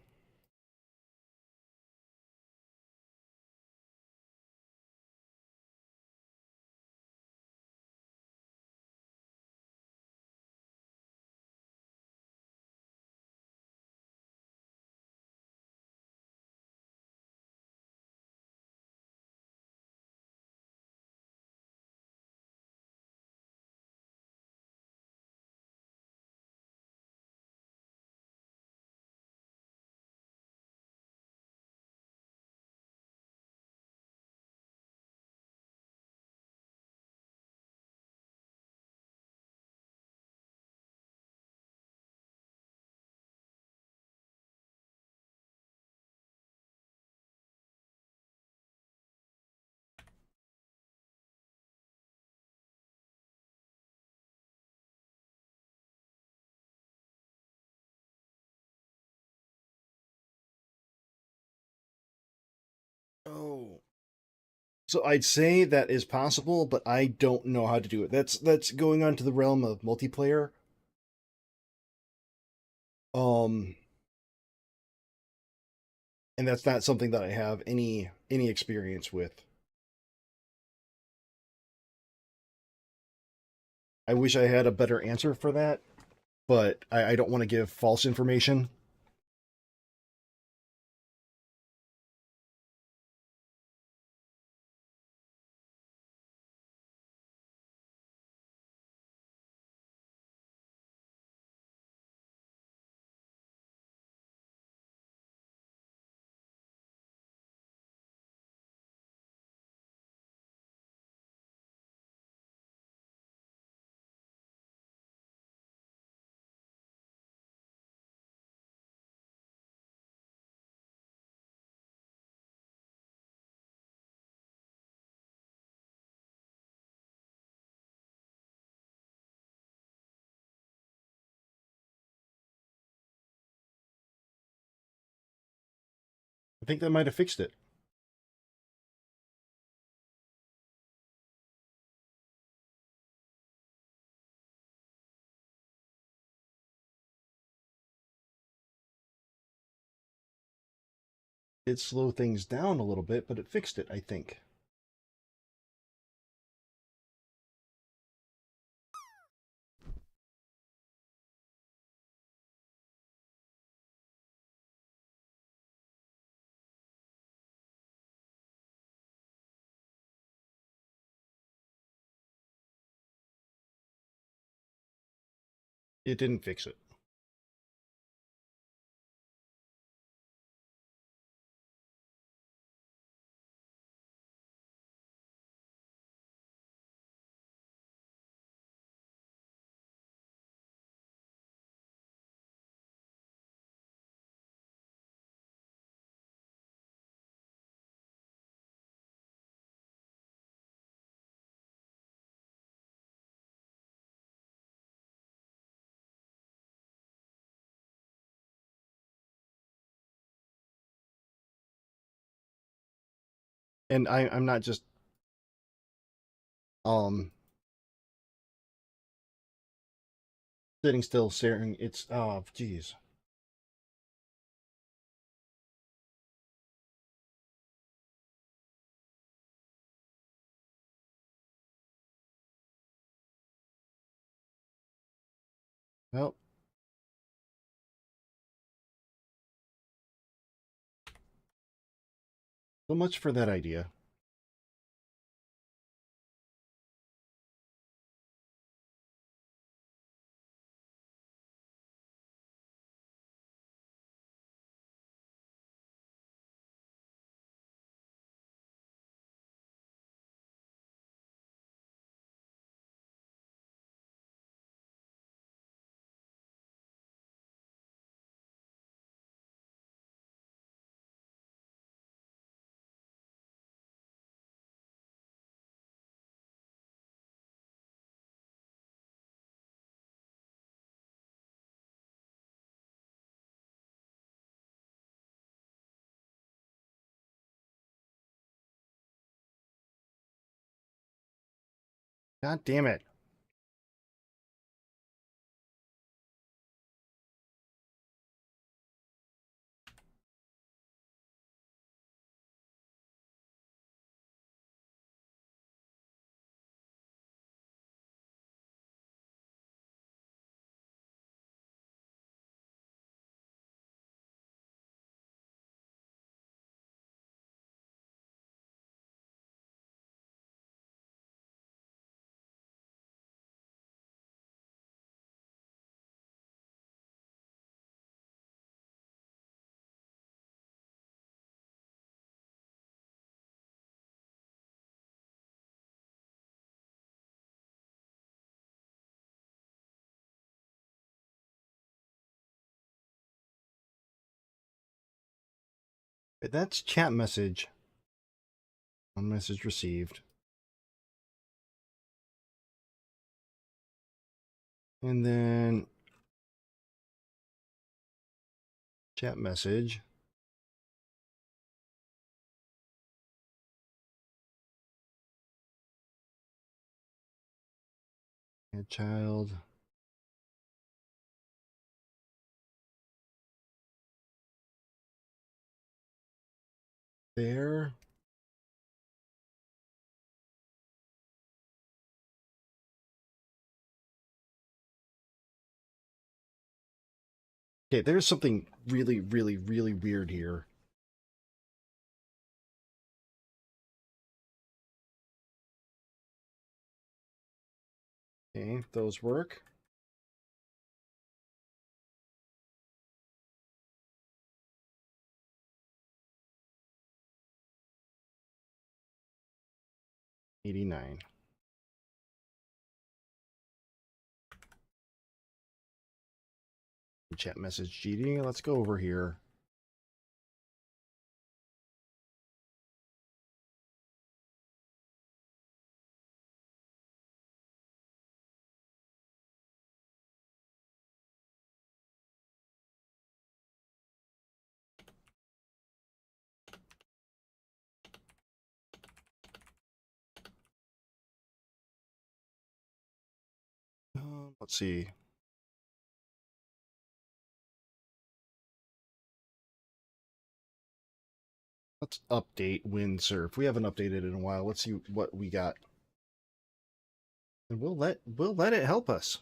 Speaker 1: Oh. So I'd say that is possible, but I don't know how to do it. That's going on to the realm of multiplayer. Um, and that's not something that I have any experience with. I wish I had a better answer for that, but I don't want to give false information. I think that might have fixed it. It slowed things down a little bit, but it fixed it, I think. It didn't fix it. And I'm not just um sitting still staring. It's oh geez. Well, so much for that idea. God damn it. That's chat message. One message received. And then chat message. Add child. There. Okay, there's something really, really, really weird here. Okay, those work. $89. Chat message GD. Let's go over here. Let's see. Let's update windsurf. We haven't updated in a while. Let's see what we got. And we'll let it help us.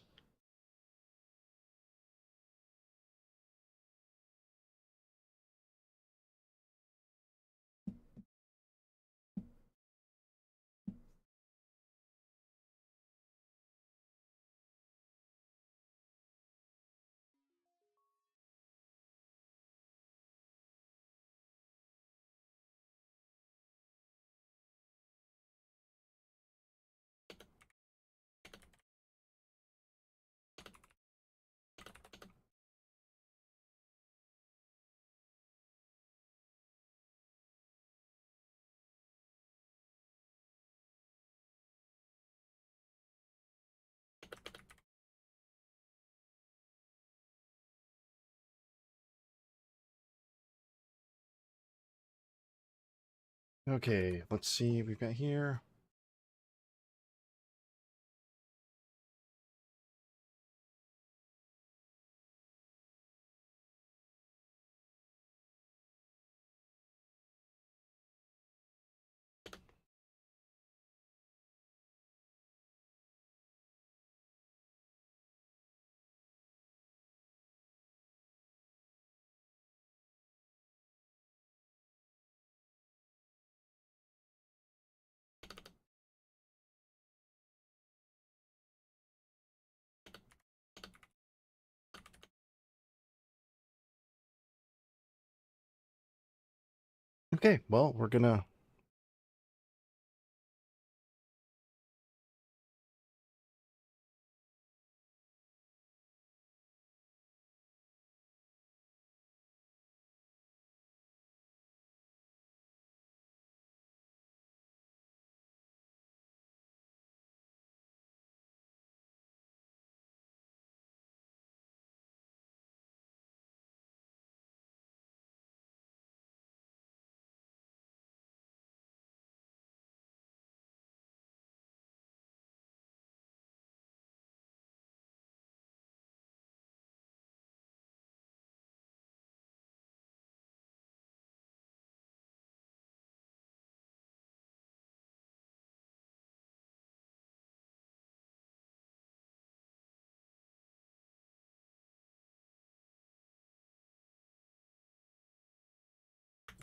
Speaker 1: Okay, let's see what we've got here. Okay, well, we're gonna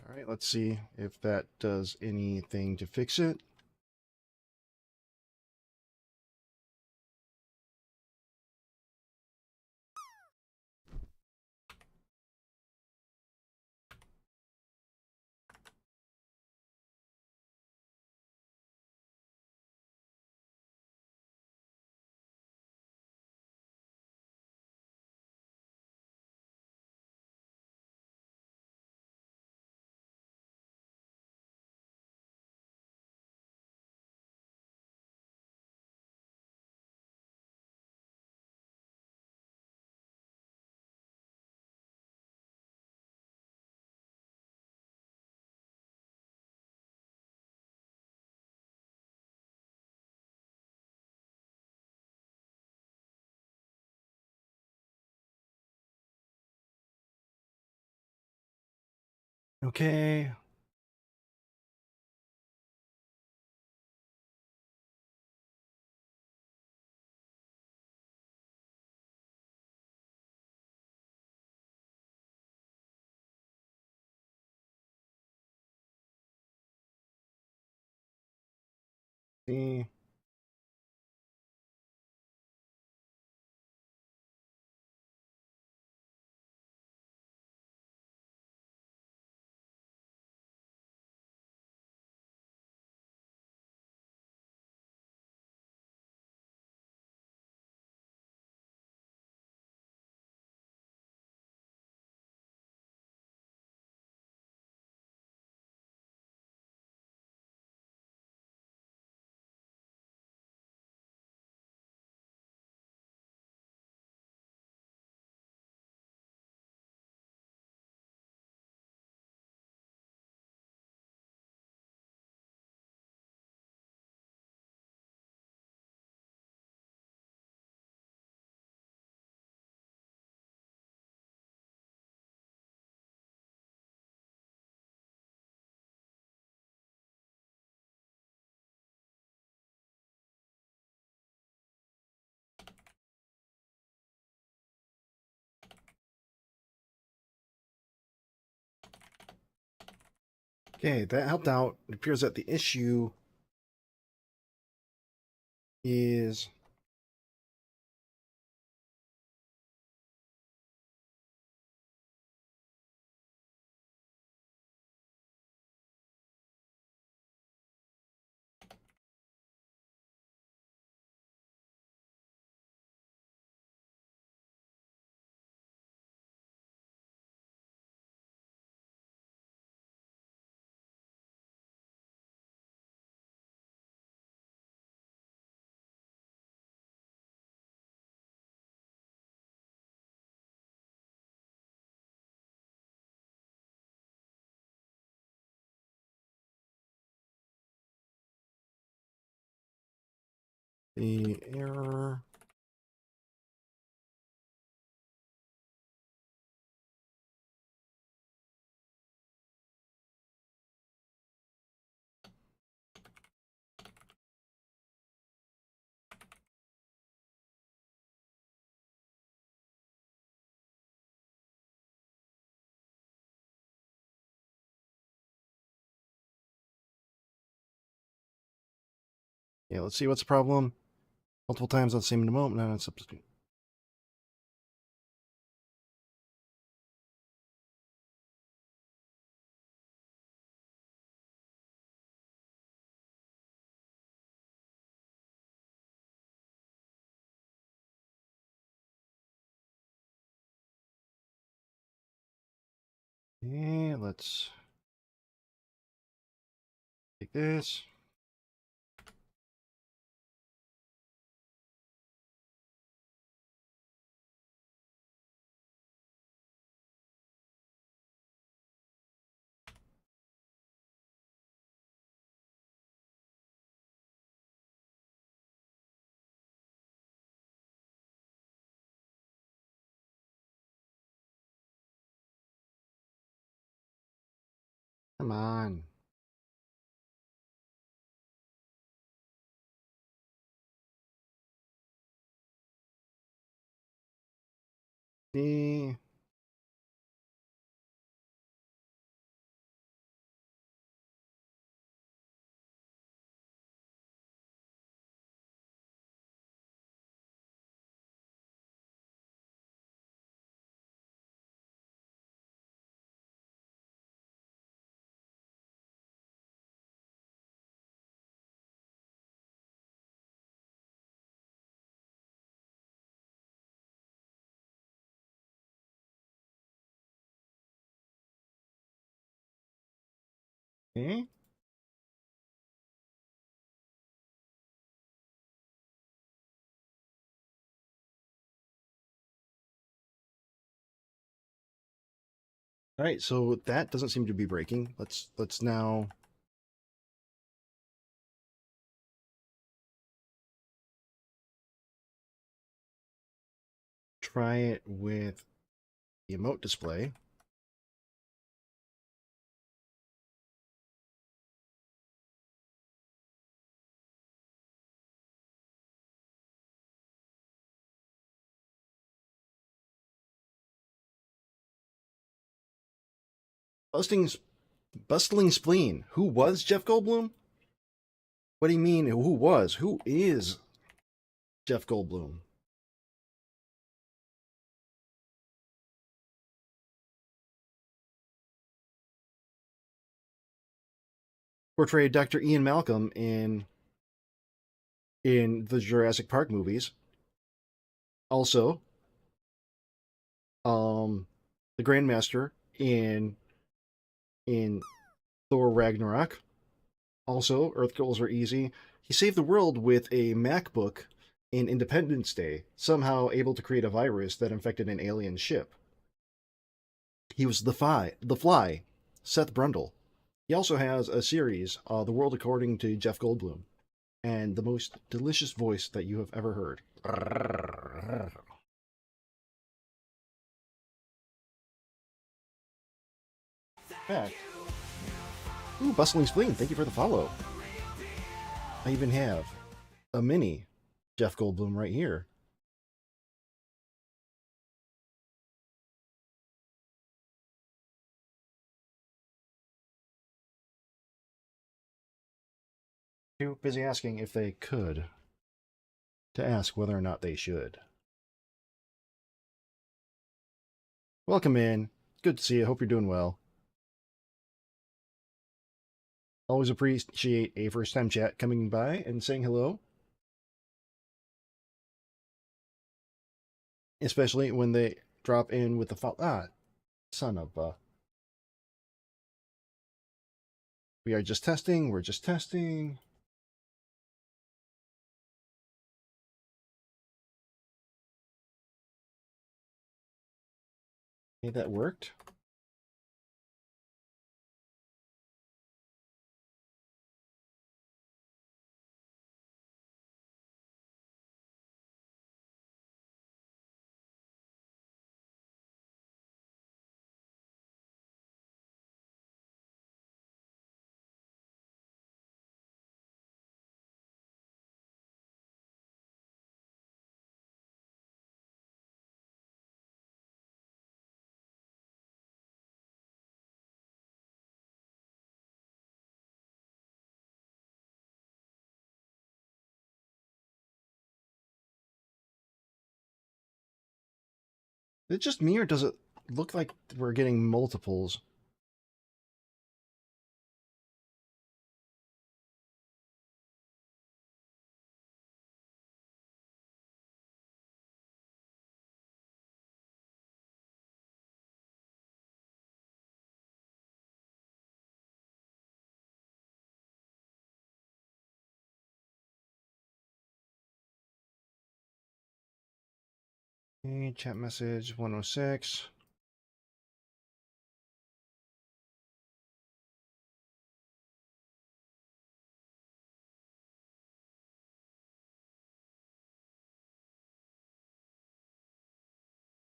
Speaker 1: all right, let's see if that does anything to fix it. Okay. See. Okay, that helped out. It appears that the issue is the error. Yeah, let's see what's the problem. Multiple times on the same moment. No, it's substitute. Yeah, let's take this. Come on. The okay. All right, so that doesn't seem to be breaking. Let's now try it with the emote display. Busting, bustling spleen. Who was Jeff Goldblum? What do you mean? Who was? Who is Jeff Goldblum? Portrayed Dr. Ian Malcolm in the Jurassic Park movies. Also, the Grandmaster in Thor Ragnarok. Also, Earth Goals Are Easy. He saved the world with a MacBook in Independence Day, somehow able to create a virus that infected an alien ship. He was the Fly, Seth Brundle. He also has a series, The World According to Jeff Goldblum, and the most delicious voice that you have ever heard. Back. Ooh, Bustling Spleen, thank you for the follow. I even have a mini Jeff Goldblum right here. Too busy asking if they could to ask whether or not they should. Welcome in. Good to see you. Hope you're doing well. Always appreciate a first-time chat coming by and saying hello. Especially when they drop in with the son of a... We are just testing. We're just testing. Okay, that worked. Is it just me, or does it look like we're getting multiples? Okay, chat message 106.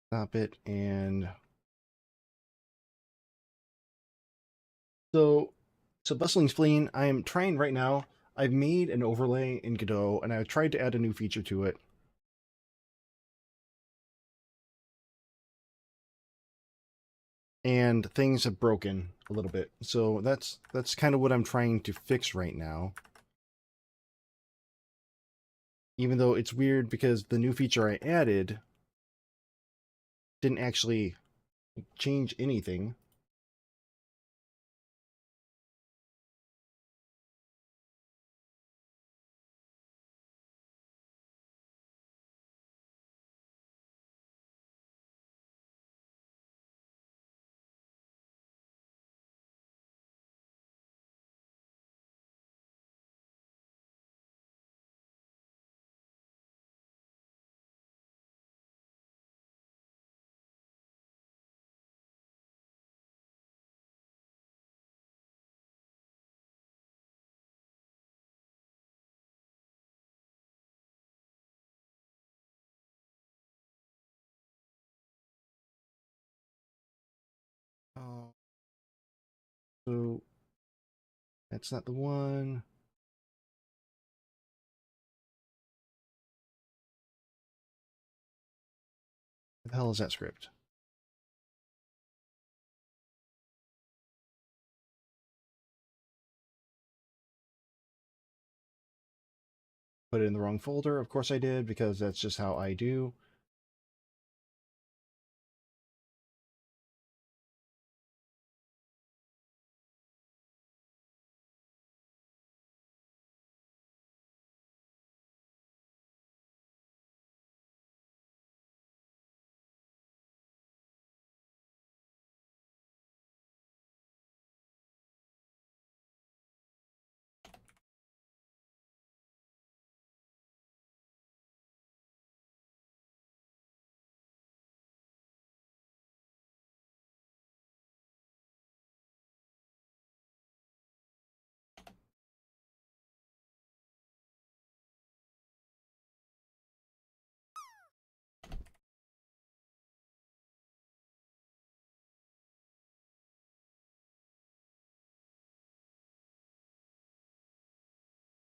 Speaker 1: Stop it. And so Bustling Spleen, I am trying right now. I've made an overlay in Godot, and I've tried to add a new feature to it. And things have broken a little bit. So that's kind of what I'm trying to fix right now. Even though it's weird because the new feature I added didn't actually change anything. Oh, so that's not the one. What the hell is that script? Put it in the wrong folder. Of course I did, because that's just how I do.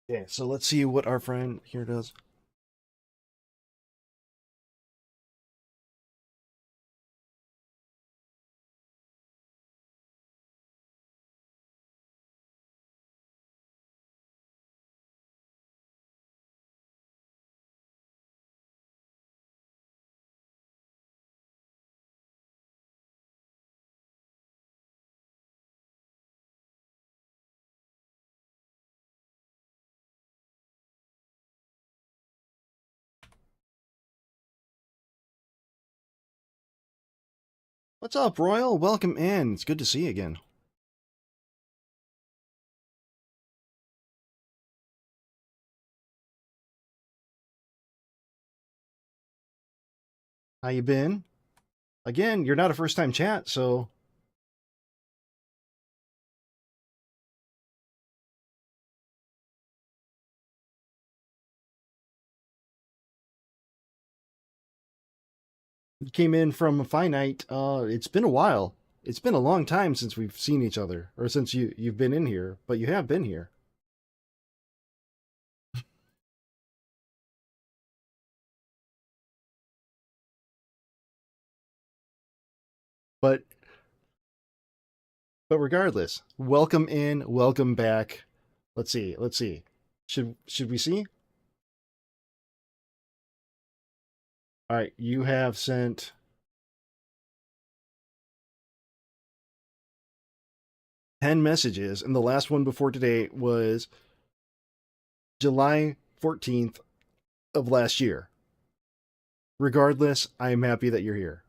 Speaker 1: Yeah, so let's see what our friend here does. What's up, Royal? Welcome in. It's good to see you again. How you been? Again, you're not a first-time chat, so you came in from Finite. It's been a while. It's been a long time since we've seen each other, or since you've been in here, but you have been here. But regardless, welcome in, welcome back. Let's see. Let's see. Should we see? All right, you have sent 10 messages, and the last one before today was July 14th of last year. Regardless, I am happy that you're here.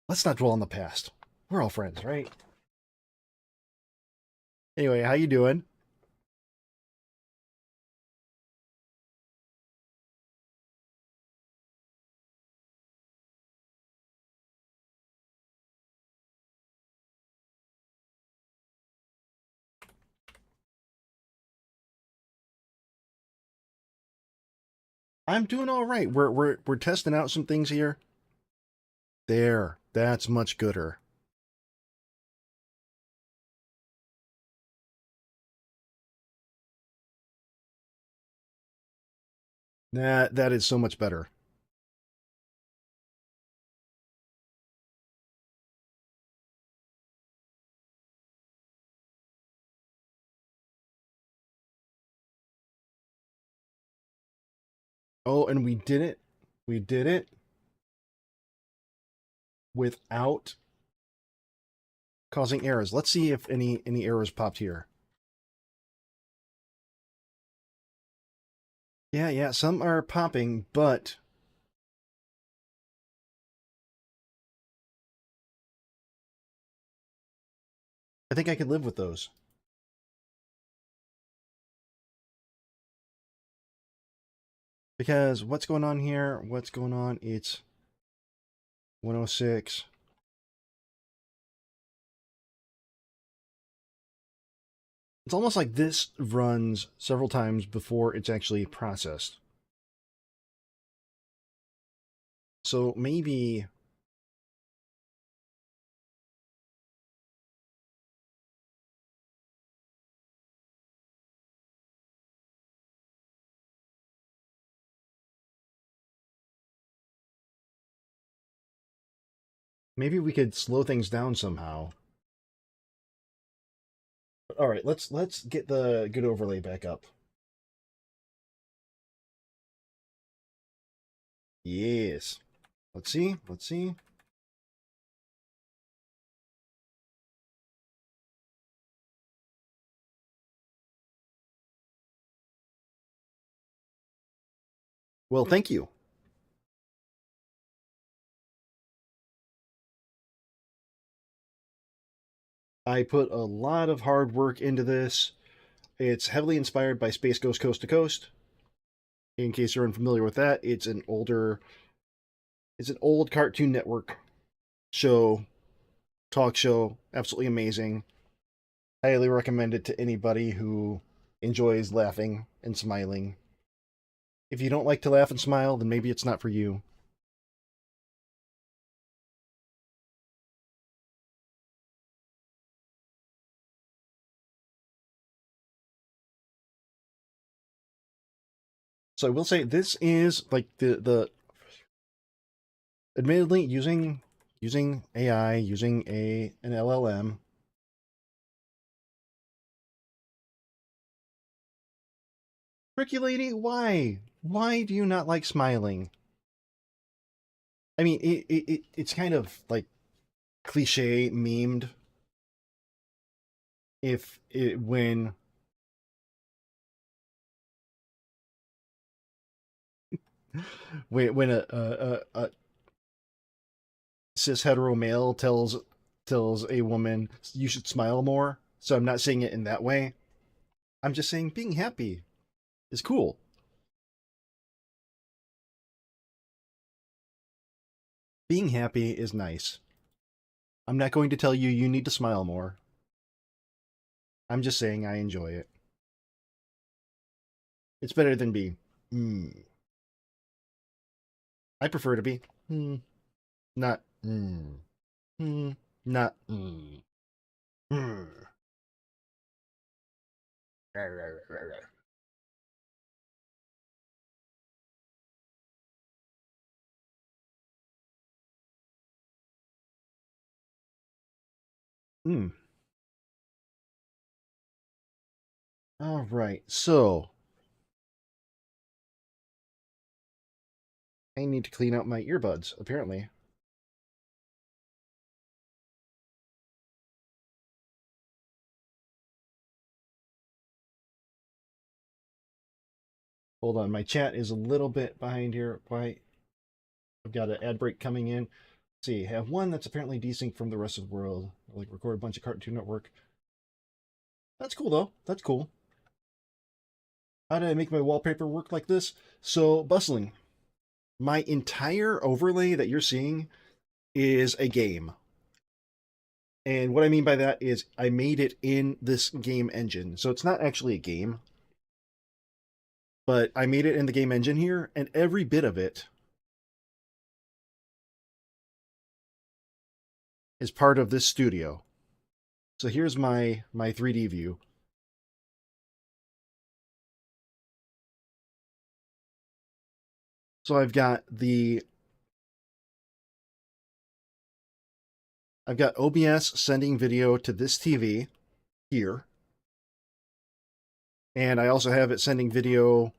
Speaker 1: Let's not dwell on the past. We're all friends, right? Anyway, how you doing? I'm doing all right. We're testing out some things here. There, that's much gooder. That is so much better. Oh, and we did it. We did it without causing errors. Let's see if any errors popped here. Yeah, some are popping, but I think I could live with those. Because what's going on here? What's going on? It's 106. It's almost like this runs several times before it's actually processed. So maybe we could slow things down somehow. All right, let's get the good overlay back up. Yes. Let's see. Let's see. Well, thank you. I put a lot of hard work into this. It's heavily inspired by Space Ghost Coast to Coast. In case you're unfamiliar with that, it's an old Cartoon Network show, talk show, absolutely amazing. Highly recommend it to anybody who enjoys laughing and smiling. If you don't like to laugh and smile, then maybe it's not for you. So I will say this is like the admittedly using AI, using an LLM. Tricky lady, why? Why do you not like smiling? I mean, it's kind of like cliche memed if it when a cis hetero male tells a woman you should smile more. So I'm not saying it in that way. I'm just saying being happy is cool. Being happy is nice. I'm not going to tell you you need to smile more. I'm just saying I enjoy it. It's better than being. I prefer to be. Not. Not. Mm. All right. So I need to clean out my earbuds, apparently. Hold on. My chat is a little bit behind here. Why? I've got an ad break coming in. Let's see. Have one that's apparently desync from the rest of the world. Like record a bunch of Cartoon Network. That's cool, though. That's cool. How did I make my wallpaper work like this? So, bustling. My entire overlay that you're seeing is a game. And what I mean by that is I made it in this game engine. So it's not actually a game, but I made it in the game engine here, and every bit of it is part of this studio. So here's my 3D view. So I've got OBS sending video to this TV here. And I also have it sending video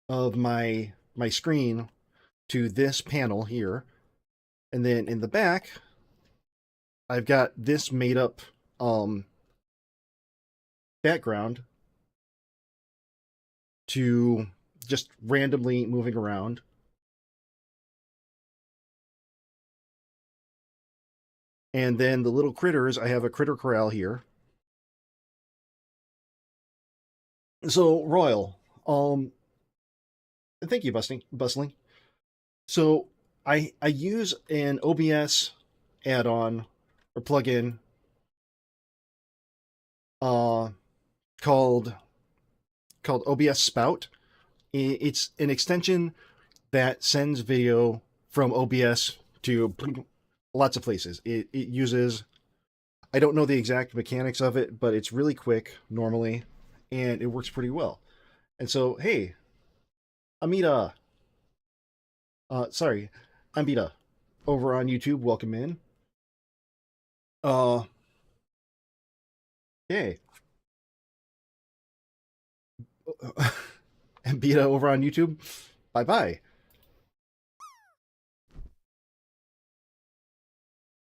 Speaker 1: of my screen to this panel here. And then in the back, I've got this made up background to just randomly moving around. And then the little critters, I have a critter corral here. So Royal, thank you, Bustling. So I use an OBS add-on or plugin uh called OBS Spout. It's an extension that sends video from OBS to lots of places. It uses, I don't know the exact mechanics of it, but it's really quick normally, and it works pretty well. And so, hey, Amita, sorry, Amita, over on YouTube, welcome in. Uh, hey, Amita over on YouTube, bye bye.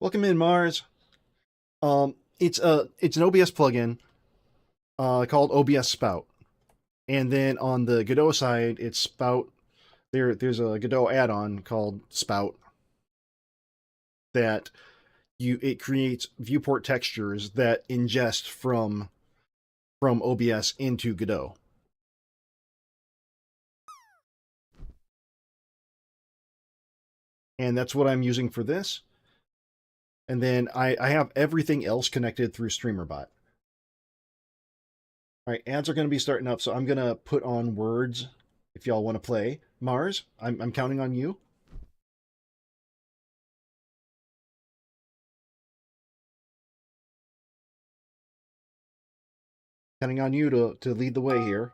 Speaker 1: Welcome in, Mars. It's an OBS plugin called OBS Spout, and then on the Godot side, it's Spout. There's a Godot add-on called Spout that it creates viewport textures that ingest from OBS into Godot. And that's what I'm using for this. And then I have everything else connected through StreamerBot. All right, ads are going to be starting up, so I'm going to put on words if y'all want to play. Mars, I'm counting on you. Counting on you to lead the way here.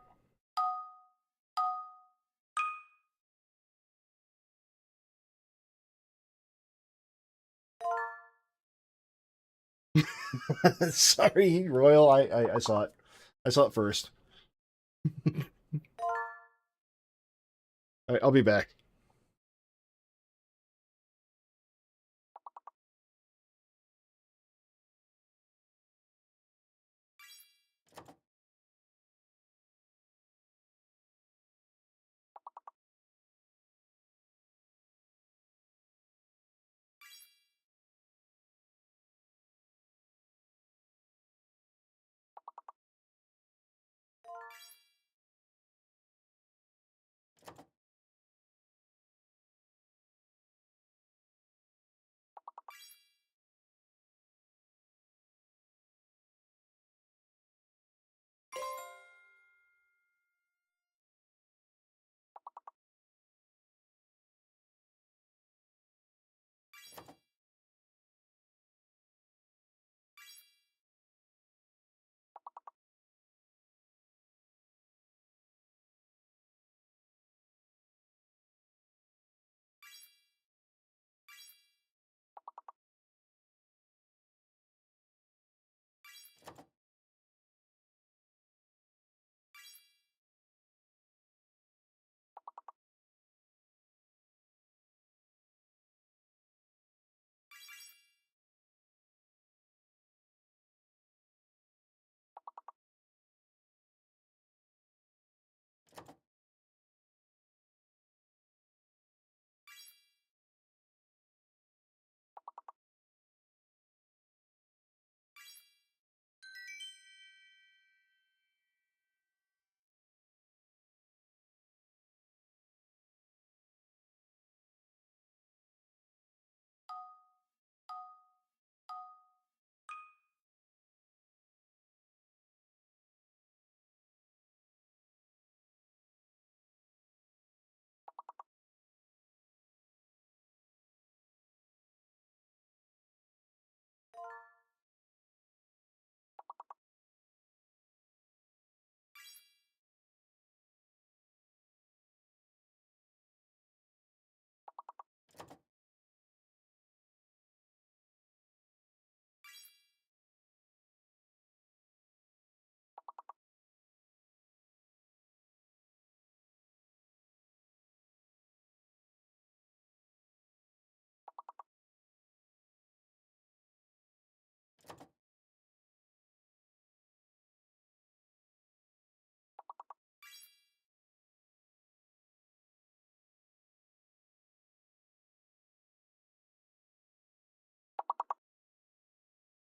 Speaker 1: Sorry, Royal. I saw it. I saw it first. All right, I'll be back.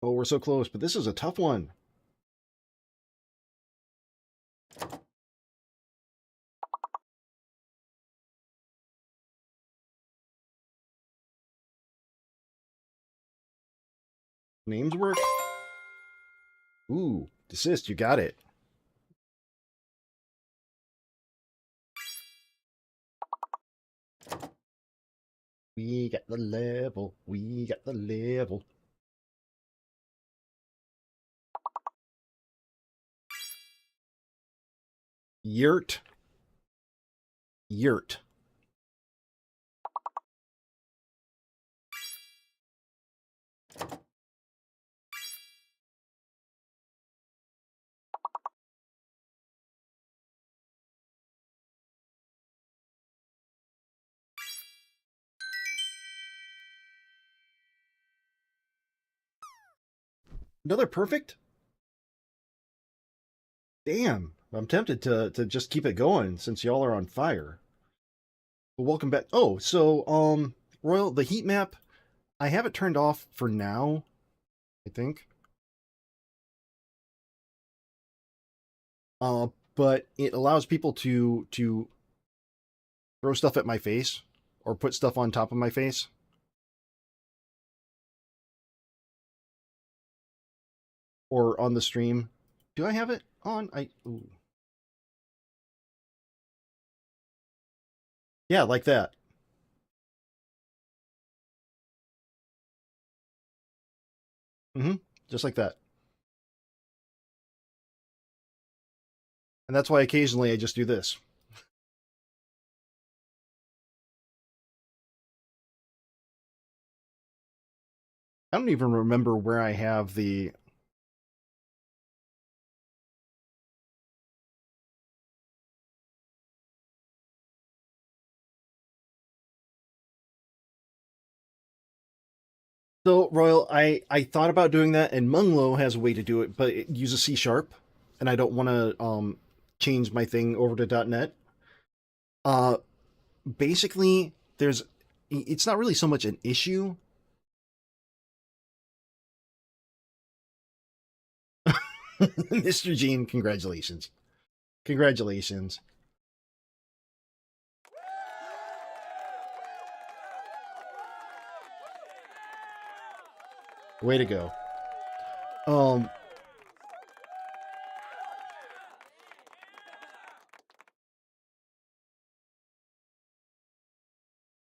Speaker 1: Oh, we're so close, but this is a tough one. Names work? Ooh, desist, you got it. We got the level. We got the level. Yurt. Yurt. Another perfect? Damn. I'm tempted to just keep it going since y'all are on fire. Well, welcome back. Oh, so Royal, the heat map, I have it turned off for now, I think. But it allows people to throw stuff at my face or put stuff on top of my face. Or on the stream. Do I have it on? Ooh. Yeah, like that. Mm-hmm. Just like that. And that's why occasionally I just do this. I don't even remember where I have the... So, Royal, I thought about doing that, and Munglo has a way to do it, but it uses C Sharp, and I don't want to change my thing over to .NET. Uh, Basically, there's... It's not really so much an issue. Mr. Gene, congratulations. Congratulations. Way to go. Um,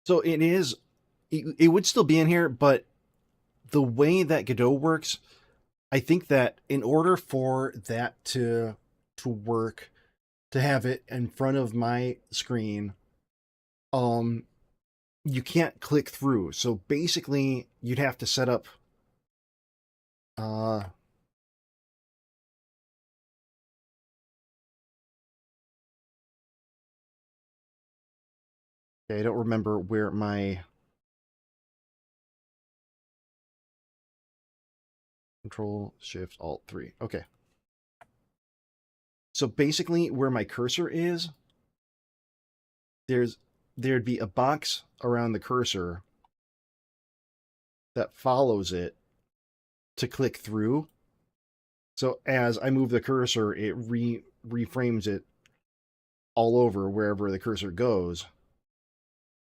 Speaker 1: so it is, it would still be in here, but the way that Godot works, I think that in order for that to work, to have it in front of my screen, um, you can't click through. So basically, you'd have to set up, uh, I don't remember where my Control Shift Alt 3. Okay. So basically, where my cursor is, there'd be a box around the cursor that follows it to click through. So as I move the cursor, it reframes it all over wherever the cursor goes.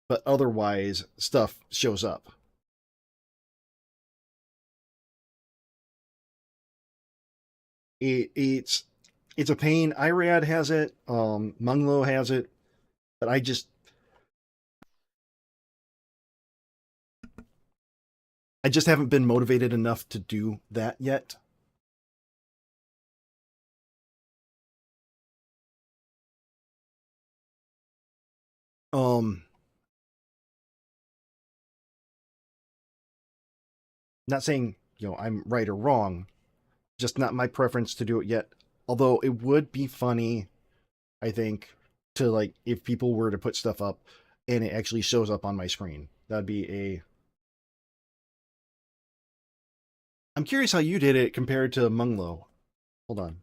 Speaker 1: But otherwise, stuff shows up. It's a pain. Irad has it. Munglo has it. But I just haven't been motivated enough to do that yet. Um, Not saying I'm right or wrong, just not my preference to do it yet. Although it would be funny, I think, to like if people were to put stuff up and it actually shows up on my screen. That'd be a... I'm curious how you did it compared to Munglo. Hold on.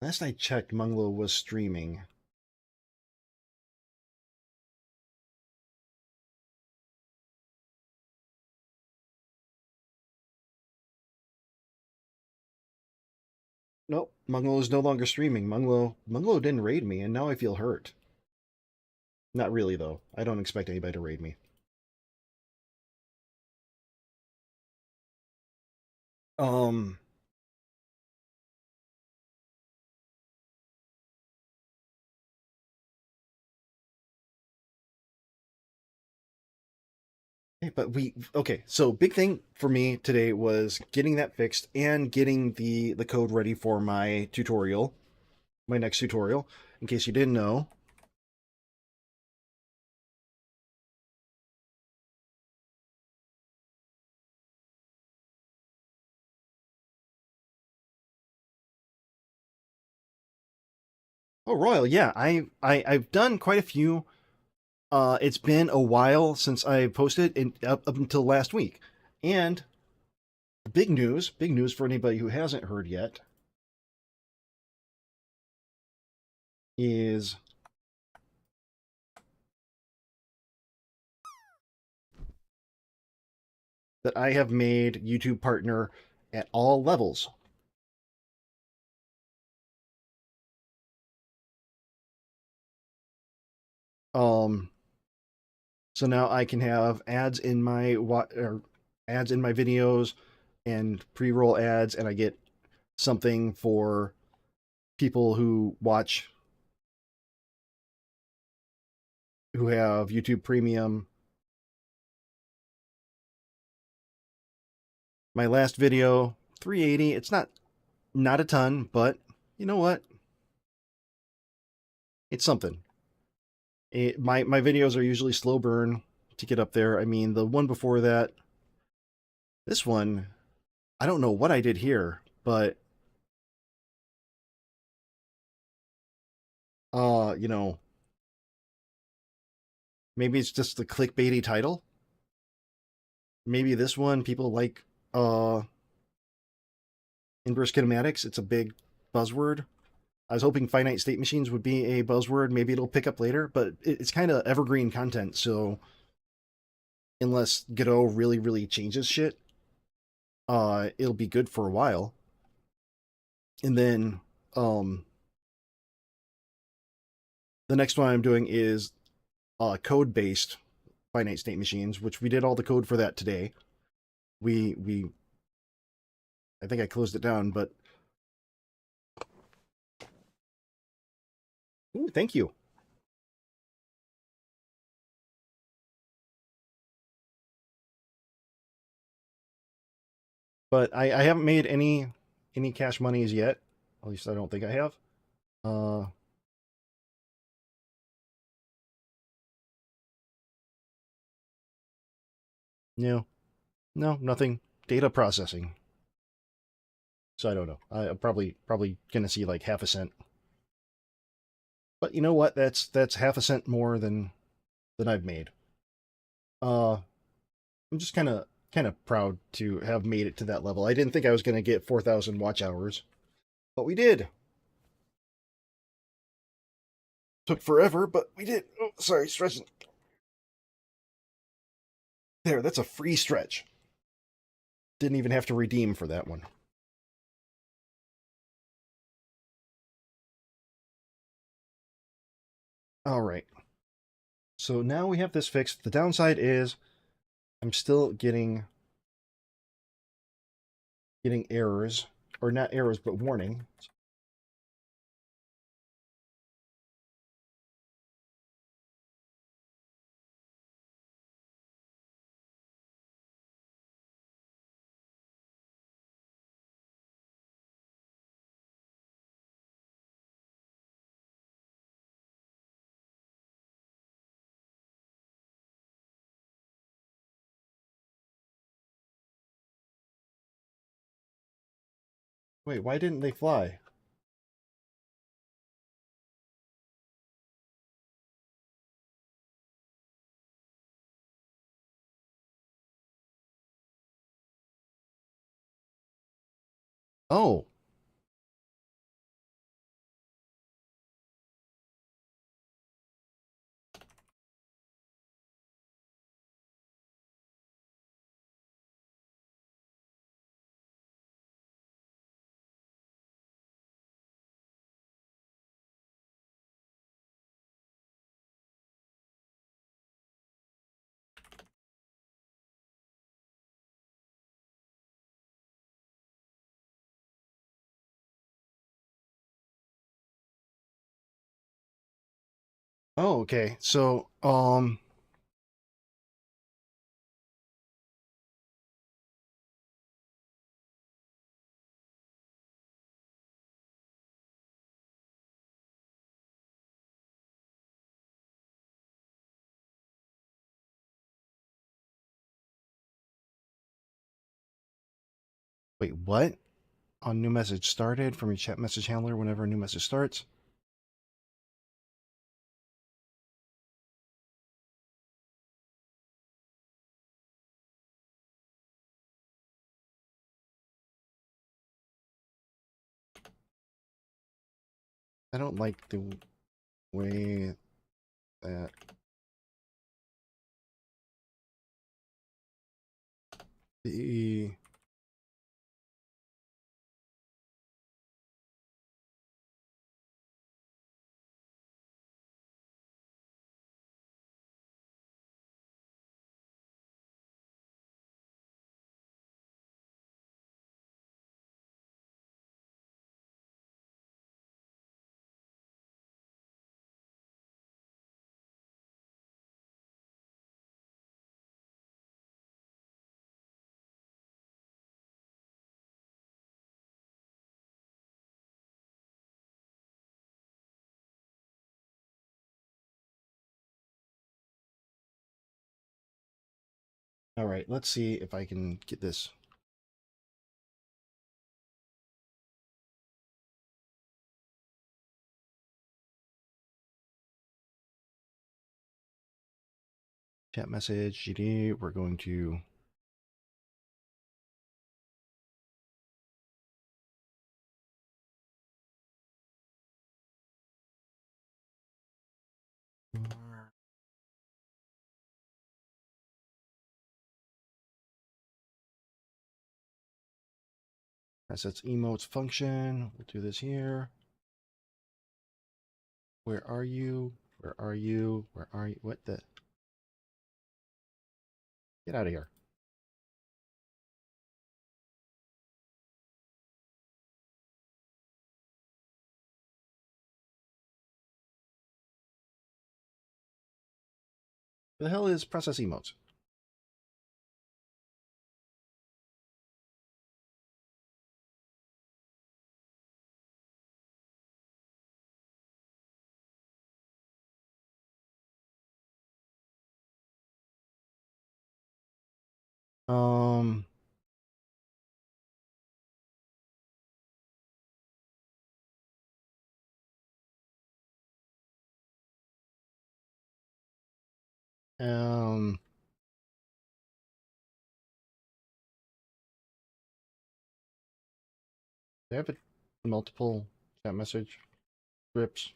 Speaker 1: Last I checked, Munglo was streaming. Nope, Munglo is no longer streaming. Munglo didn't raid me, and now I feel hurt. Not really, though. I don't expect anybody to raid me. Um, but okay, so big thing for me today was getting that fixed and getting the code ready for my tutorial, my next tutorial, in case you didn't know. Oh, Royal, yeah, I've done quite a few. It's been a while since I posted up until last week. And big news for anybody who hasn't heard yet is that I have made YouTube partner at all levels. Um, so now I can have ads in my ads in my videos and pre-roll ads, and I get something for people who watch who have YouTube Premium. My last video, 380. It's not a ton, but you know what? It's something. My videos are usually slow burn to get up there. I mean, the one before that, this one, I don't know what I did here, but you know, maybe it's just the clickbaity title. Maybe this one people like inverse kinematics. It's a big buzzword. I was hoping finite state machines would be a buzzword. Maybe it'll pick up later, but it's kind of evergreen content. So unless Godot really changes shit, it'll be good for a while. And then the next one I'm doing is code based finite state machines, which we did all the code for that today. We I think I closed it down, but ooh, thank you. But I haven't made any cash monies yet. At least I don't think I have. Uh, no, no, nothing. Data processing. So I don't know. I'm probably gonna see like half a cent. But you know what? That's half a cent more than I've made. Uh, I'm just kind of proud to have made it to that level. I didn't think I was gonna get 4,000 watch hours, but we did. Took forever, but we did. Oh, sorry, stretching. There, that's a free stretch. Didn't even have to redeem for that one. All right. So now we have this fixed. The downside is I'm still getting errors, or not errors, but warning. Wait, why didn't they fly? Oh, Oh, okay. So, wait, what? On new message started from your chat message handler whenever a new message starts. I don't like the way that the All right, let's see if I can get this. Chat message, GD. We're going to assets emotes function. We'll do this here. Where are you? Where are you? Where are you? What the? Get out of here. Where the hell is process emotes? Um, um, do I have multiple chat message scripts?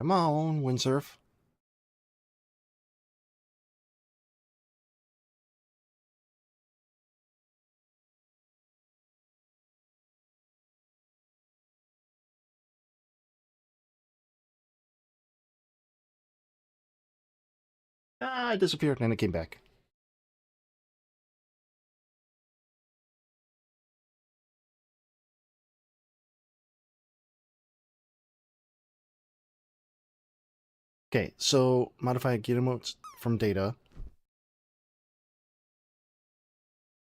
Speaker 1: Come on, windsurf. Ah, it disappeared and then it came back. Okay, so modify get emotes from data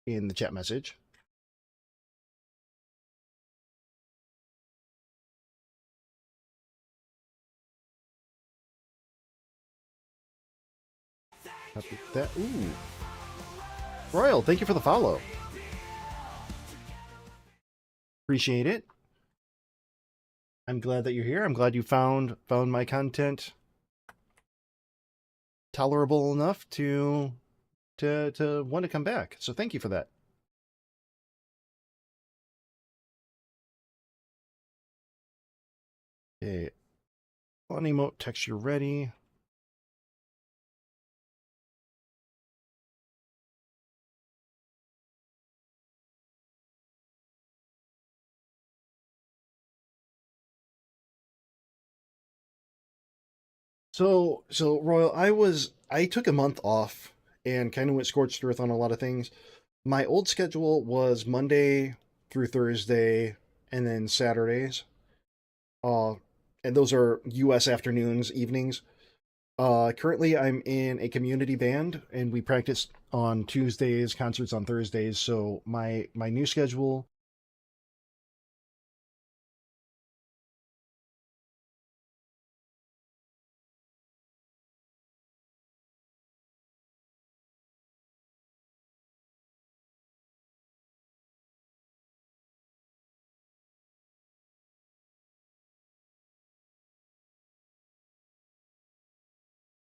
Speaker 1: in the chat message. Copy that. Ooh. Royal, thank you for the follow. Appreciate it. I'm glad that you're here. I'm glad you found my content tolerable enough to want to come back. So thank you for that. Okay. On emote texture ready. So Royal, I took a month off and kind of went scorched earth on a lot of things. My old schedule was Monday through Thursday and then Saturdays. Uh, and those are U.S. afternoons, evenings. Currently, I'm in a community band, and we practice on Tuesdays, concerts on Thursdays. So my new schedule.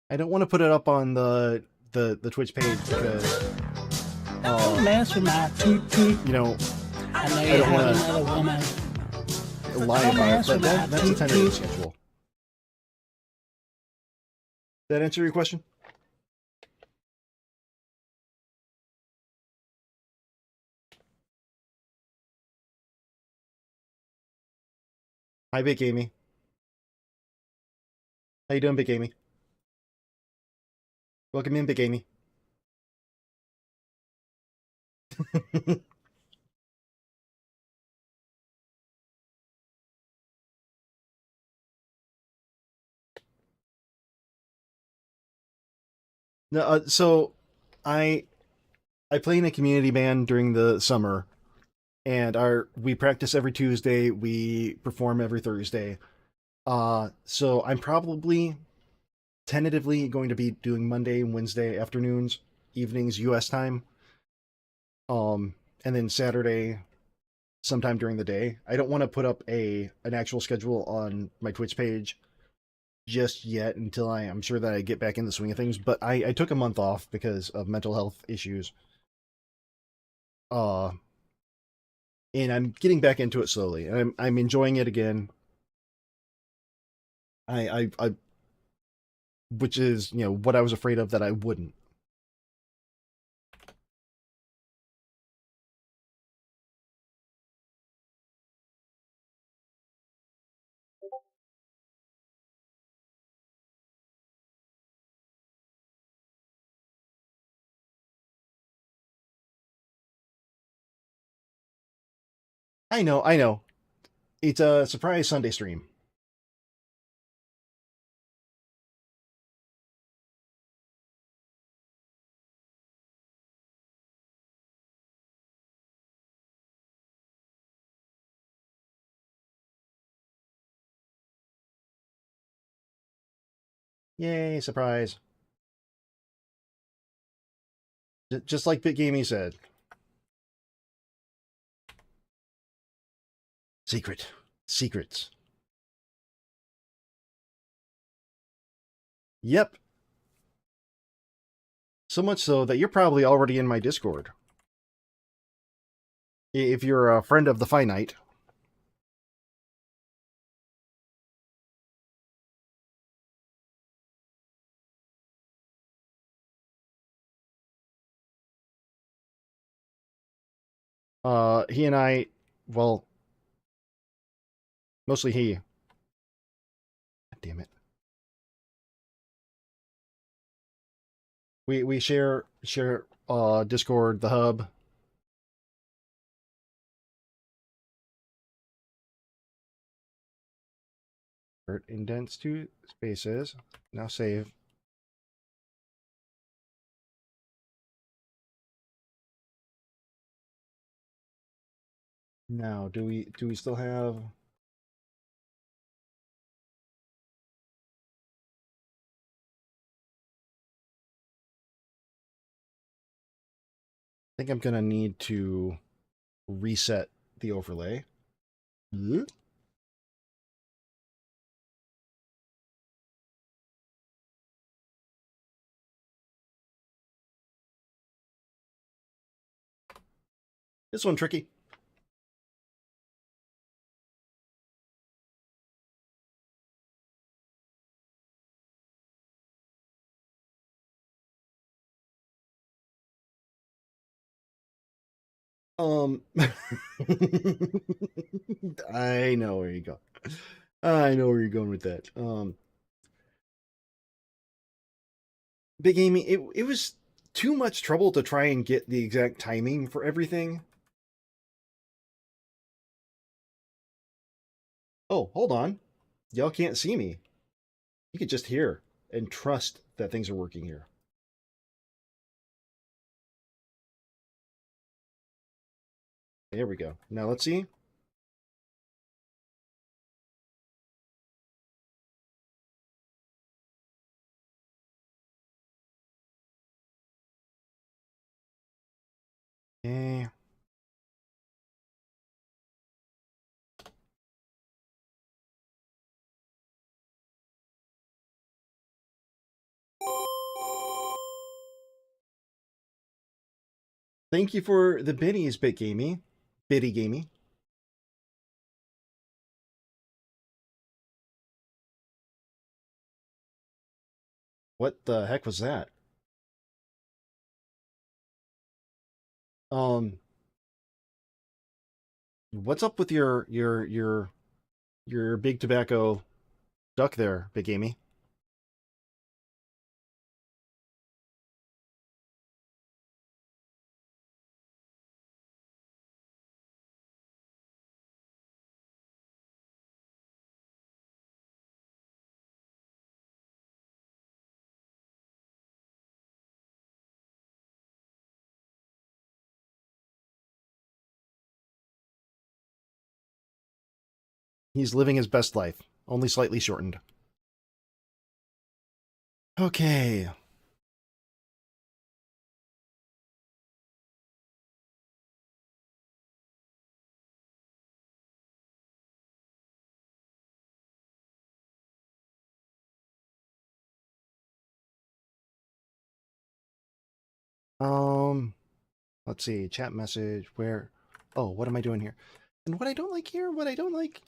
Speaker 1: I don't want to put it up on the Twitch page because
Speaker 3: Don't mess with my toot toot.
Speaker 1: you know
Speaker 3: I know
Speaker 1: I
Speaker 3: you
Speaker 1: don't
Speaker 3: have
Speaker 1: wanna-
Speaker 3: another woman.
Speaker 1: lie about it. But that's a tentative schedule. That answer your question? Hi, Big Amy. How you doing, Big Amy? Welcome in, Big Amy. No, so I I play in a community band during the summer, and we practice every Tuesday. We perform every Thursday. So I'm probably tentatively going to be doing Monday and Wednesday afternoons, evenings, U.S. time. And then Saturday sometime during the day. I don't want to put up an actual schedule on my Twitch page just yet until I'm sure that I get back in the swing of things. But I took a month off because of mental health issues. Uh, and I'm getting back into it slowly, and I'm enjoying it again. I which is what I was afraid of that I wouldn't. I know. It's a surprise Sunday stream. Yay, surprise. Just like Big Gamey said. Secret. Secrets. Yep. So much so that you're probably already in my Discord. If you're a friend of the Finite. He and I, well, mostly he. God damn it. We share Discord, the hub. Indents two spaces. Now save. Now, do we still have? I think I'm gonna need to reset the overlay. This one tricky. I know where you go. I know where you're going with that. Big Amy, it was too much trouble to try and get the exact timing for everything. Oh, hold on. Y'all can't see me. You could just hear and trust that things are working here. There we go. Now let's see. Okay. Thank you for the biddies, Big Gamey. Biddy Gamey. What the heck was that? Um, what's up with your big tobacco duck there, Big Amy? He's living his best life, only slightly shortened. Okay. Um, let's see. Chat message. Where? Oh, what am I doing here? And what I don't like here? What I don't like?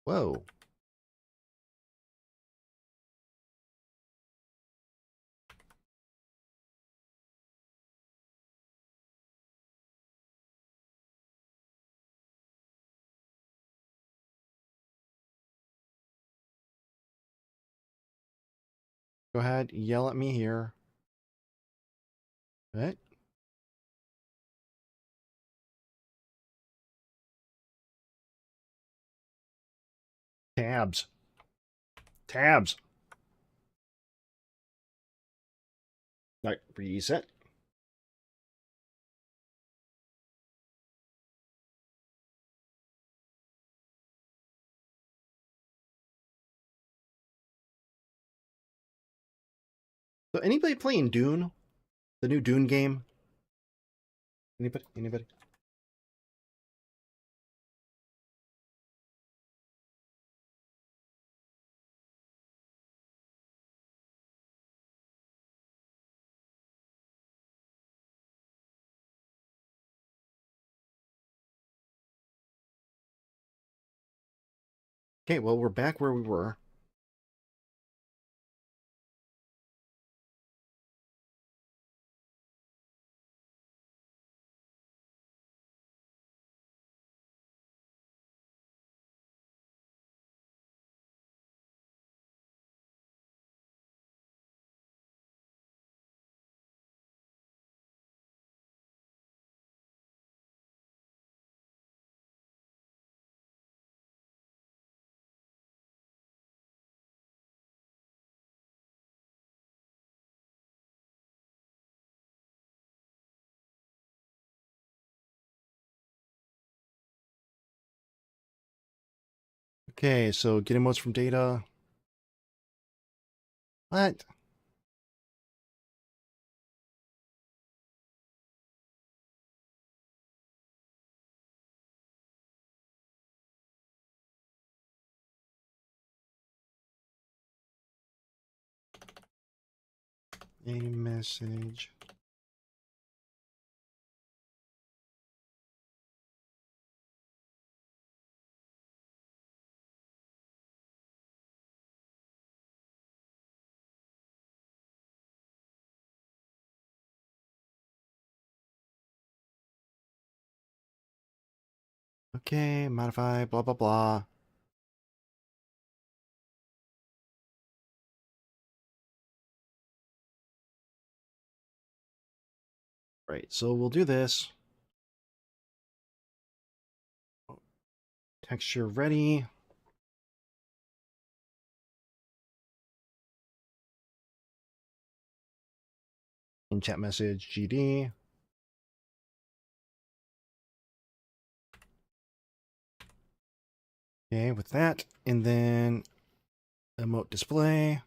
Speaker 1: Whoa. Go ahead, yell at me here. Right? Tabs. Tabs. All right, reset. So anybody playing Dune? The new Dune game? Anybody? Anybody? Okay, well, we're back where we were. Okay, so get emotes from data. What? A message. Okay, modify, blah, blah, blah. Right, so we'll do this. Texture ready. In chat message, GD. Okay, with that, and then emote display.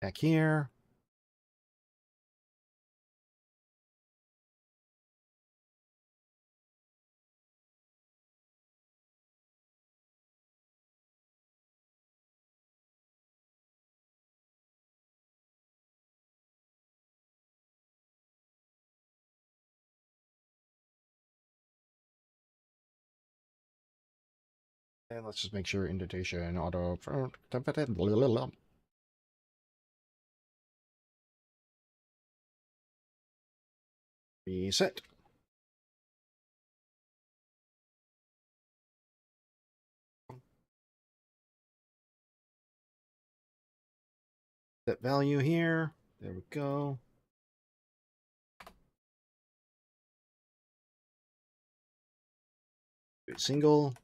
Speaker 1: Back here. And let's just make sure indentation auto reset. Set value here. There we go. Single.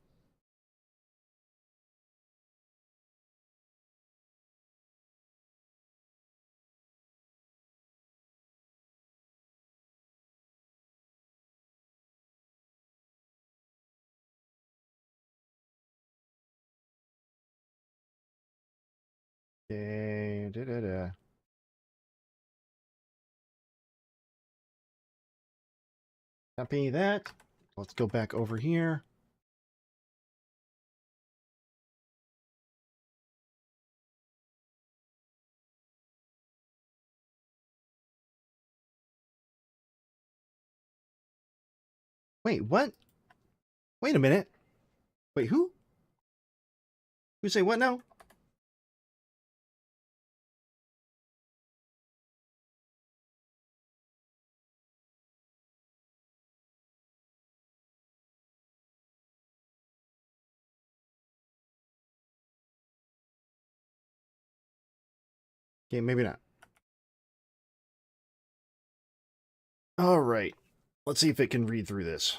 Speaker 1: Okay. Copy that. Let's go back over here. Wait, what? Wait a minute. Wait, who? Who say what now? Okay, maybe not. All right. Let's see if it can read through this.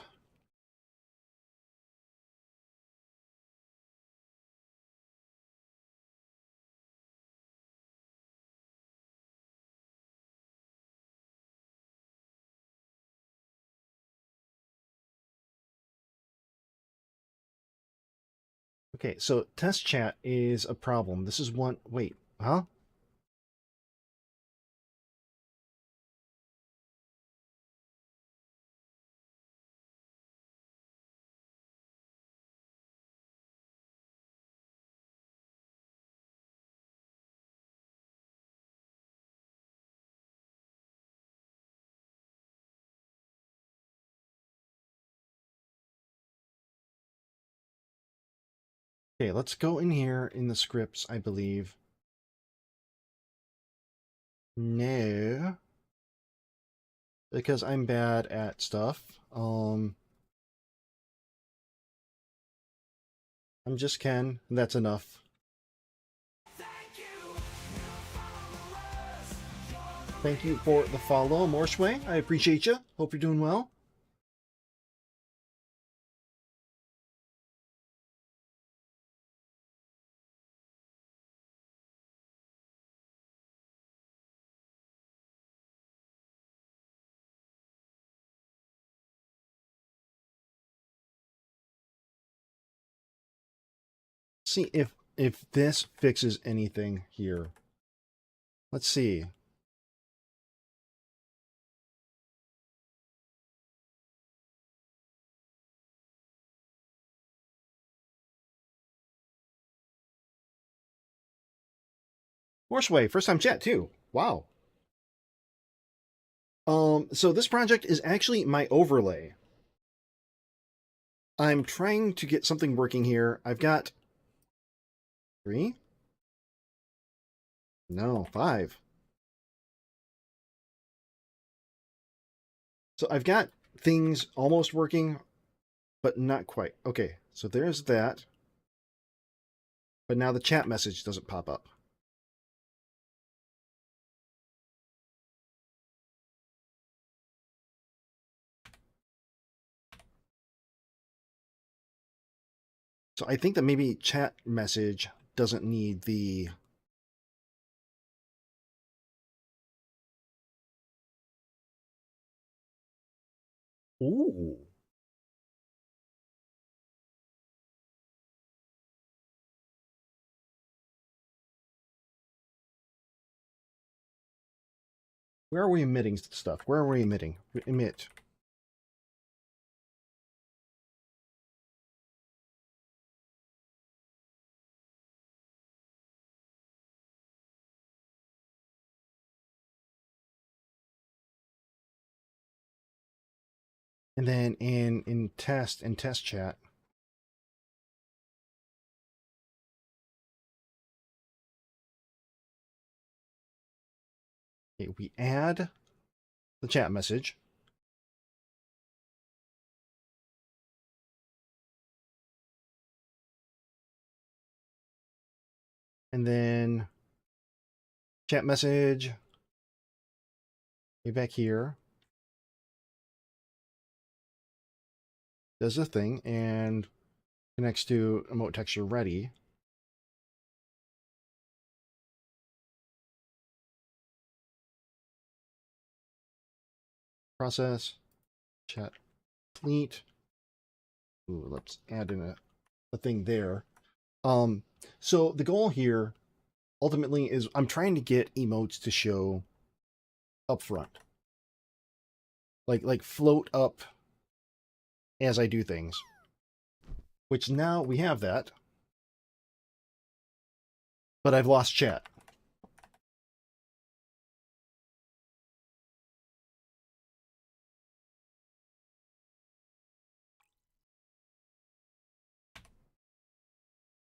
Speaker 1: Okay, so test chat is a problem. This is one. Wait, huh? Okay, let's go in here in the scripts, I believe. No. Because I'm bad at stuff. I'm just Ken. And that's enough. Thank you for the follow, Morshway. I appreciate you. Hope you're doing well. See if this fixes anything here. Let's see. Morshway, first time chat too. Wow. So this project is actually my overlay. I'm trying to get something working here. I've got 3? No, 5. So I've got things almost working, but not quite. Okay, so there's that. But now the chat message doesn't pop up. So I think that maybe chat message doesn't need the... Ooh. Where are we emitting stuff? Where are we emitting? Emit. And then in test chat, okay, we add the chat message. And then chat message, way back here, does the thing and connects to emote texture ready. Process, chat complete. Ooh, let's add in a thing there. So the goal here ultimately is I'm trying to get emotes to show up front. Like float up as I do things. Which now we have that. But I've lost chat.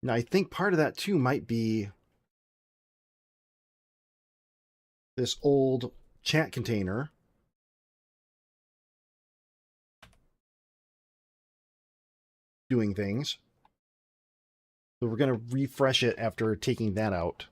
Speaker 1: Now I think part of that too might be this old chat container doing things. So we're going to refresh it after taking that out.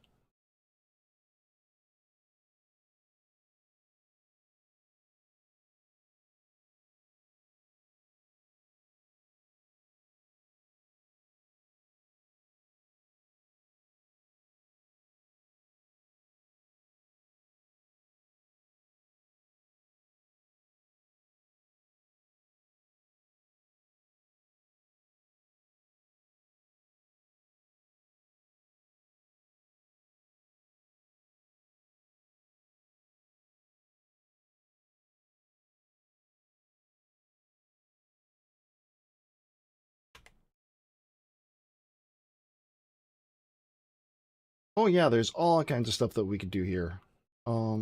Speaker 1: Oh yeah, there's all kinds of stuff that we could do here.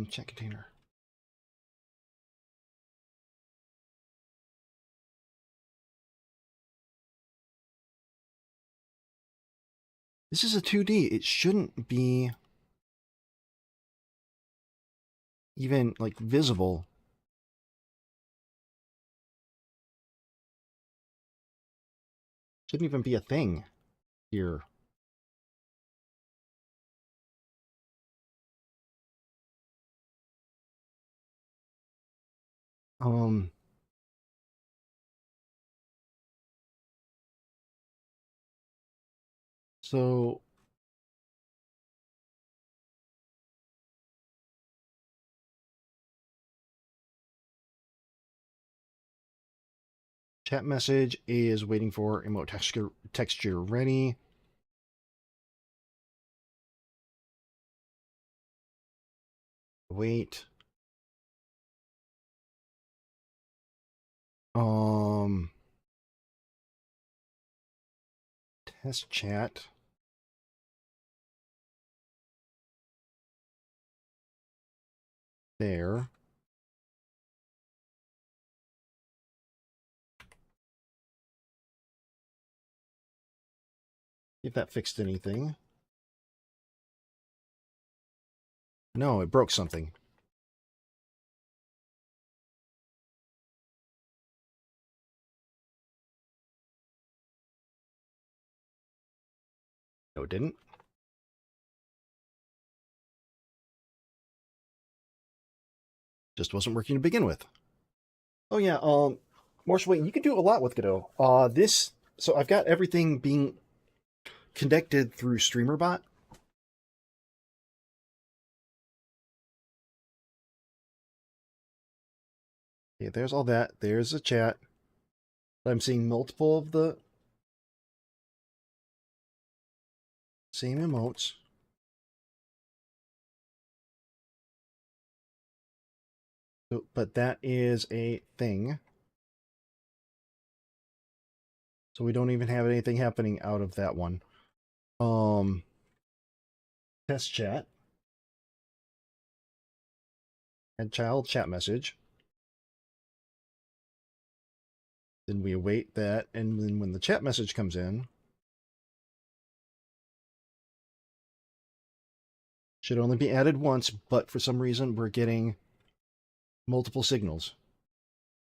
Speaker 1: Chat container. This is a 2D. It shouldn't be even like visible. Shouldn't even be a thing here. Um, so chat message is waiting for emote texture ready. Wait. Test chat. There. If that fixed anything. No, it broke something. No, it didn't. Just wasn't working to begin with. Oh yeah, Marshall, wait, you can do a lot with Godot. So I've got everything being connected through StreamerBot. Okay, there's all that. There's the chat. I'm seeing multiple of the same emotes. So, but that is a thing. So we don't even have anything happening out of that one. Test chat. Add child chat message. Then we await that, and then when the chat message comes in, should only be added once, but for some reason we're getting multiple signals.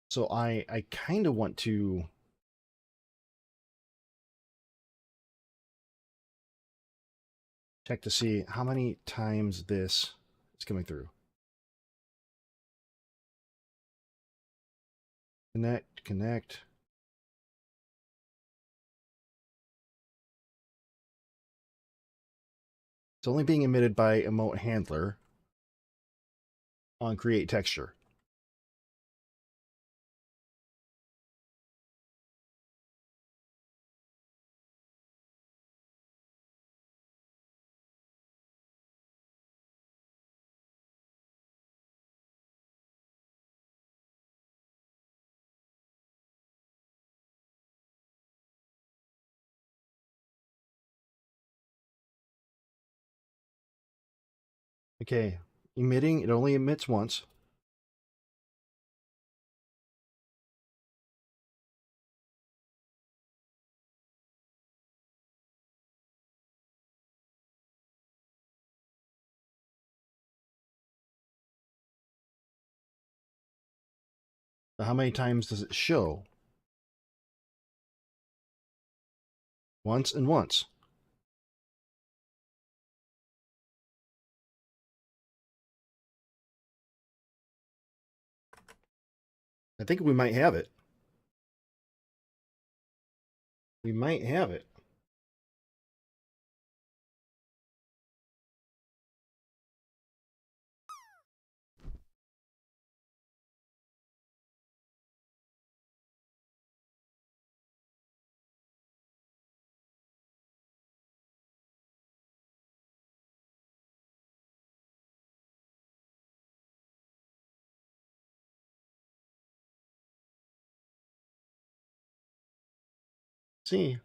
Speaker 1: So I kind of want to check to see how many times this is coming through. Connect, connect. It's only being emitted by emote handler on create texture. Okay, emitting, it only emits once. So how many times does it show? Once and once. I think we might have it. We might have it. See.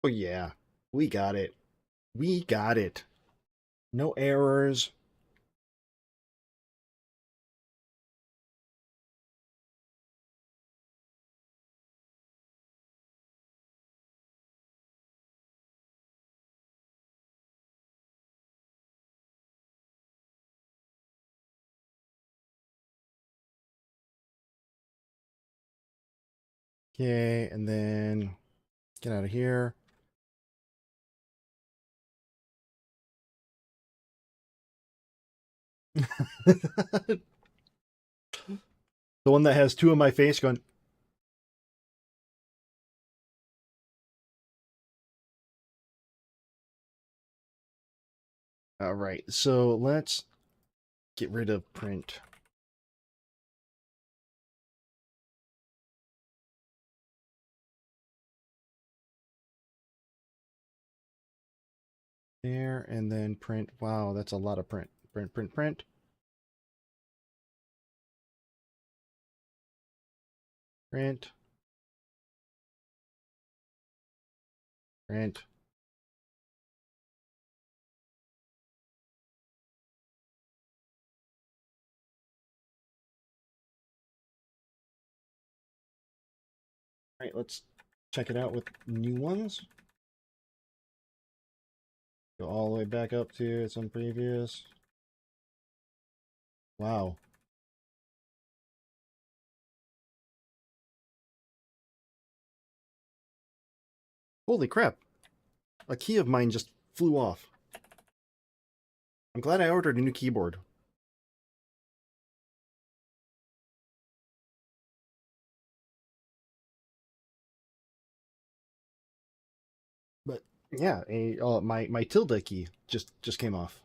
Speaker 1: Oh yeah, we got it. We got it. No errors. Okay, and then get out of here. The one that has two of my face going. All right, so let's get rid of print. There, and then print. Wow, that's a lot of print. Print, print, print. Print. Print. All right, let's check it out with new ones. Go all the way back up to some previous. Wow. Holy crap. A key of mine just flew off. I'm glad I ordered a new keyboard. But yeah, my tilde key just came off.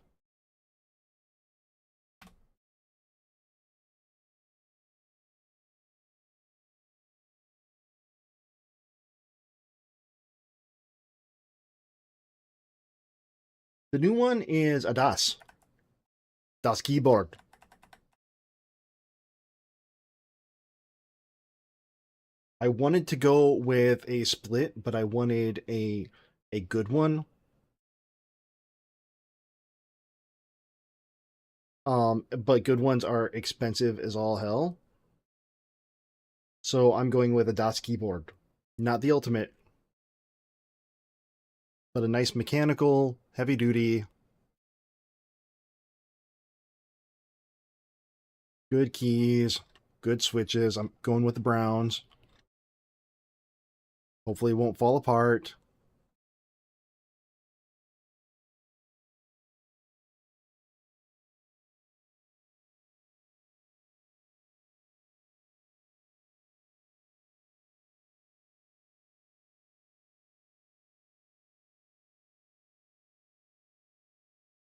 Speaker 1: The new one is a Das keyboard. I wanted to go with a split, but I wanted a good one. But good ones are expensive as all hell. So I'm going with a Das keyboard. Not the ultimate, but a nice mechanical, heavy duty, good keys, good switches. I'm going with the browns. Hopefully it won't fall apart.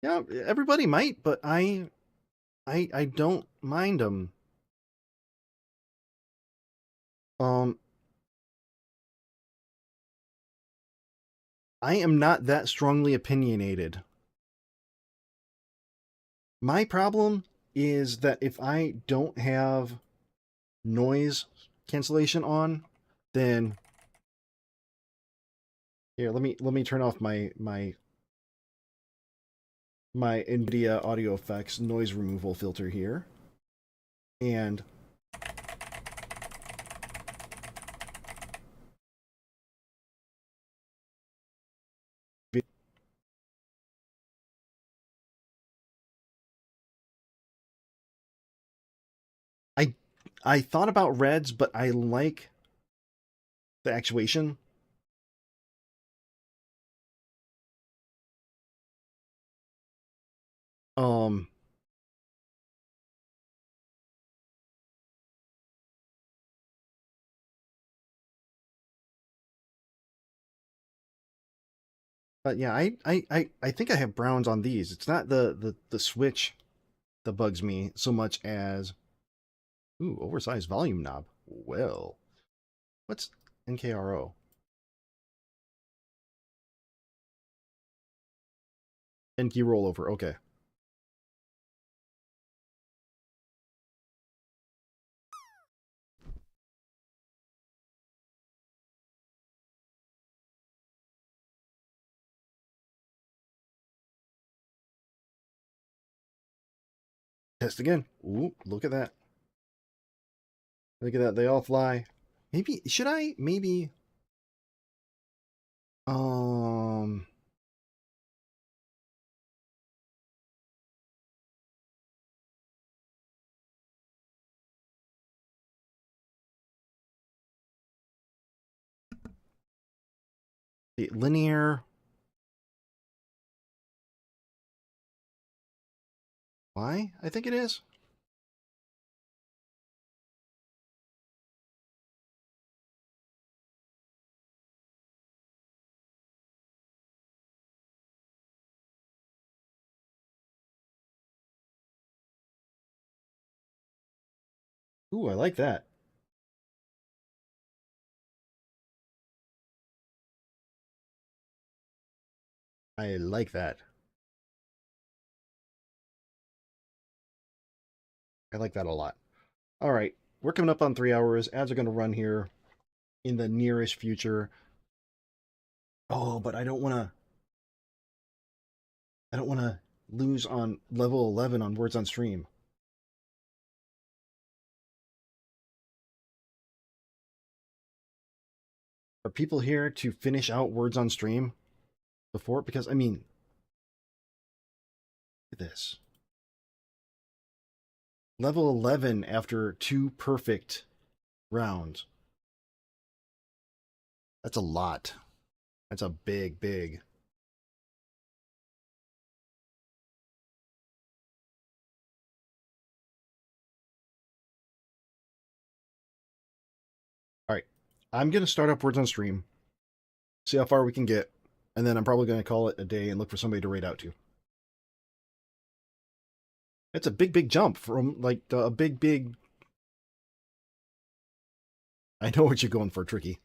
Speaker 1: Yeah, everybody might, but I don't mind them. Um, I am not that strongly opinionated. My problem is that if I don't have noise cancellation on, then here, let me turn off my NVIDIA audio effects noise removal filter here. And I thought about reds, but I like the actuation. Um, but yeah, I think I have browns on these. It's not the switch that bugs me so much as ooh, oversized volume knob. Well, what's NKRO? N key rollover. Okay. Test again. Ooh, look at that. Look at that. They all fly. Maybe should I maybe um the linear. Why? I think it is. Ooh, I like that. I like that. I like that a lot. All right, we're coming up on 3 hours. Ads are going to run here in the nearest future. Oh, but I don't want to. I don't want to lose on level 11 on words on stream. Are people here to finish out words on stream before? Because I mean, Look at this. Level 11 after 2 perfect rounds. That's a lot. That's a big. All right. I'm going to start up Words on Stream, see how far we can get, and then I'm probably going to call it a day and look for somebody to raid out to. It's a big jump from, like, a big... I know what you're going for, Tricky.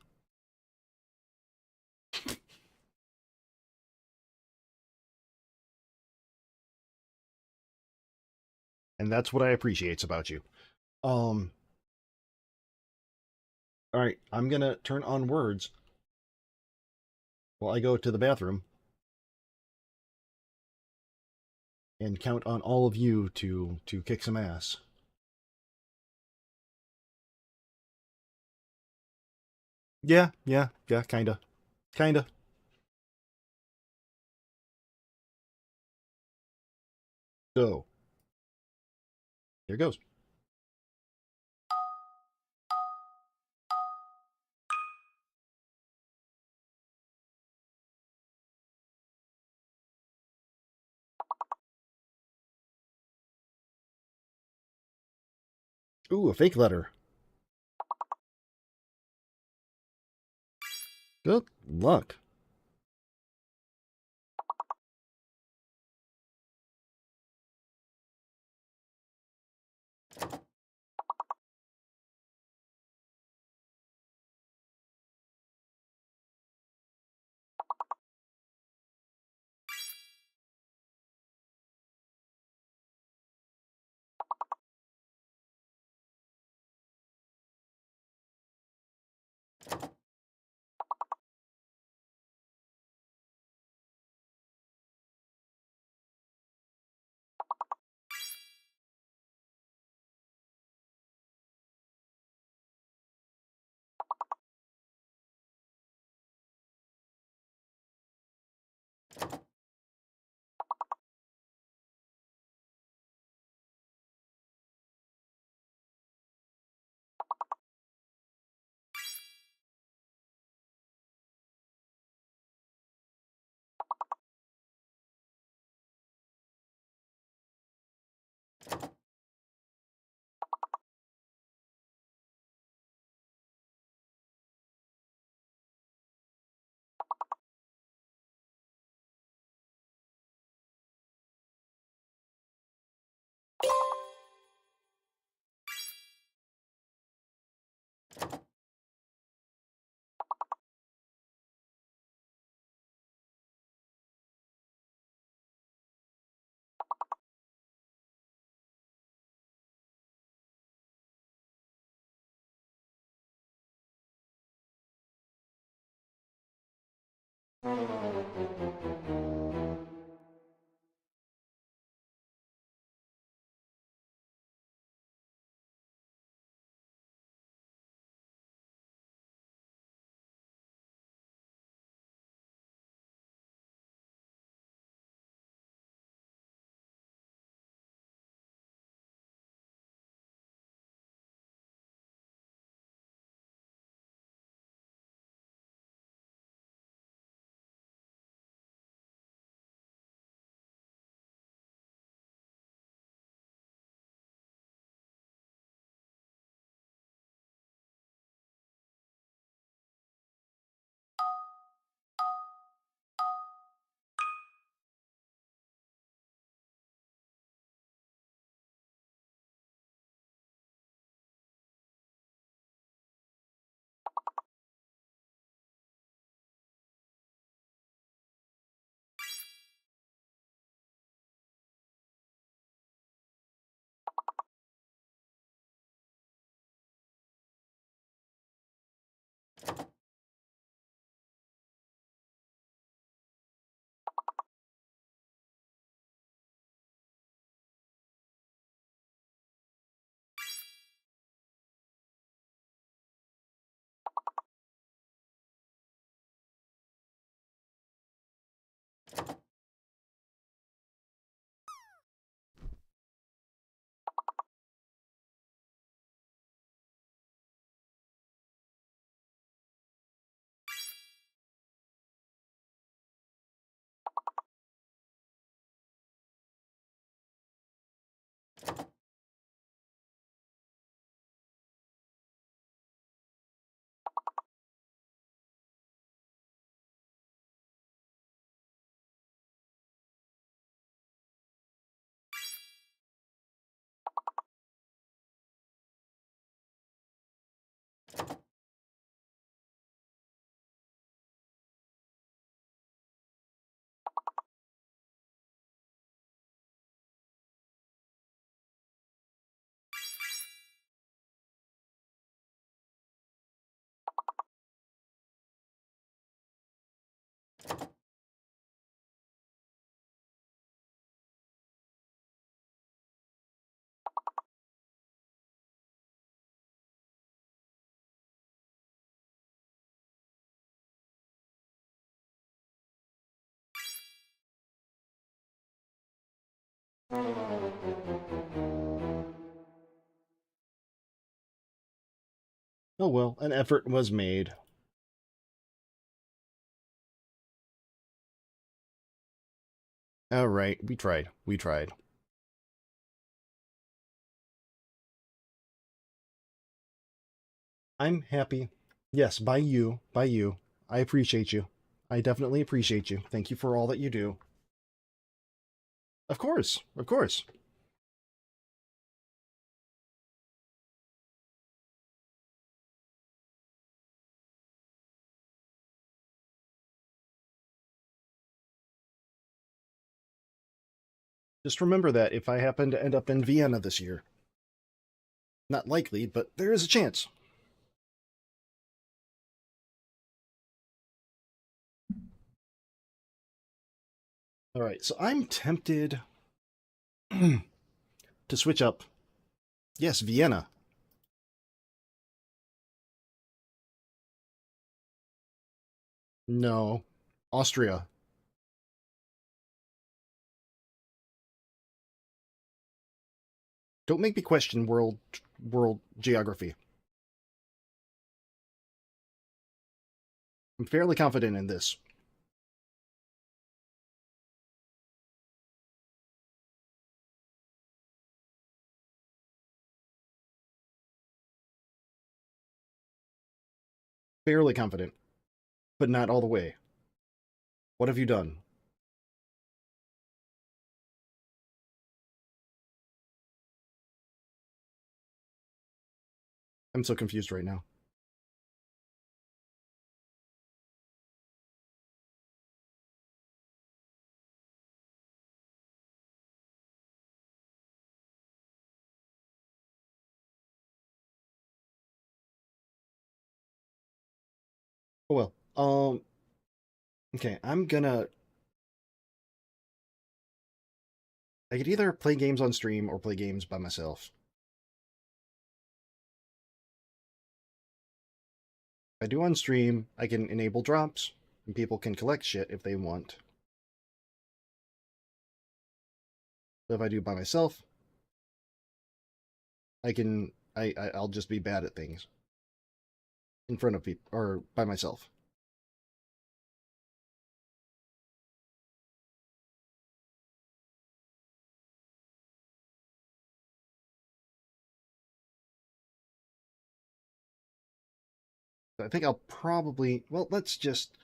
Speaker 1: And that's what I appreciate about you. All right, I'm going to turn on Words while I go to the bathroom and count on all of you to kick some ass. Yeah, kinda. So, here goes. Ooh, a fake letter. Good luck. Oh well, an effort was made. All right, we tried. We tried. I'm happy. Yes, by you. By you. I appreciate you. I definitely appreciate you. Thank you for all that you do. Of course. Of course. Just remember that if I happen to end up in Vienna this year. Not likely, but there is a chance. All right, so I'm tempted to switch up. Yes, Vienna. No, Austria. Don't make me question world geography. I'm fairly confident in this. Fairly confident, but not all the way. What have you done? I'm so confused right now. Oh well. Okay, I could either play games on stream or play games by myself. If I do on stream, I can enable drops, and people can collect shit if they want. But if I do by myself, I'll just be bad at things in front of people or by myself. I think I'll probably, well, let's just,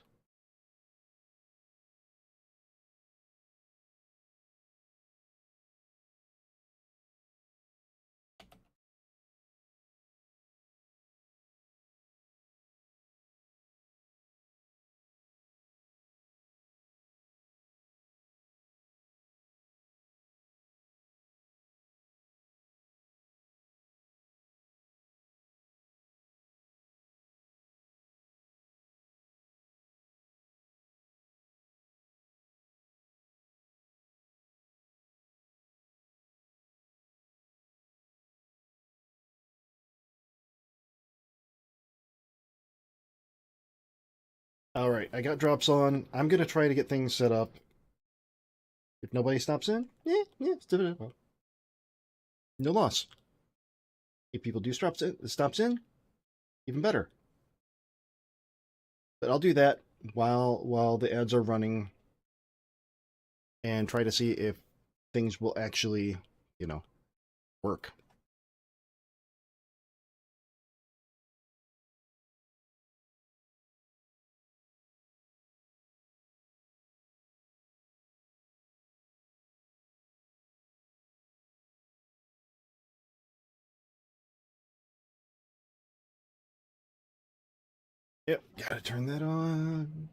Speaker 1: all right, I got drops on. I'm going to try to get things set up. If nobody stops in, well, no loss. If people do stops in, even better. But I'll do that while the ads are running and try to see if things will actually, work. Yep, gotta turn that on.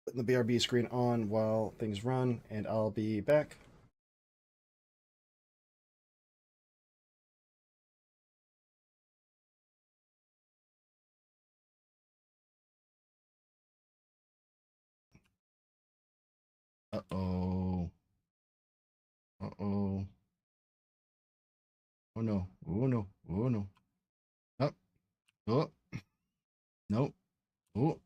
Speaker 1: Putting the BRB screen on while things run, and I'll be back. Uh-oh. Uh-oh. Oh no. Oh no. Oh no. Up. Oh. Nope. Oh.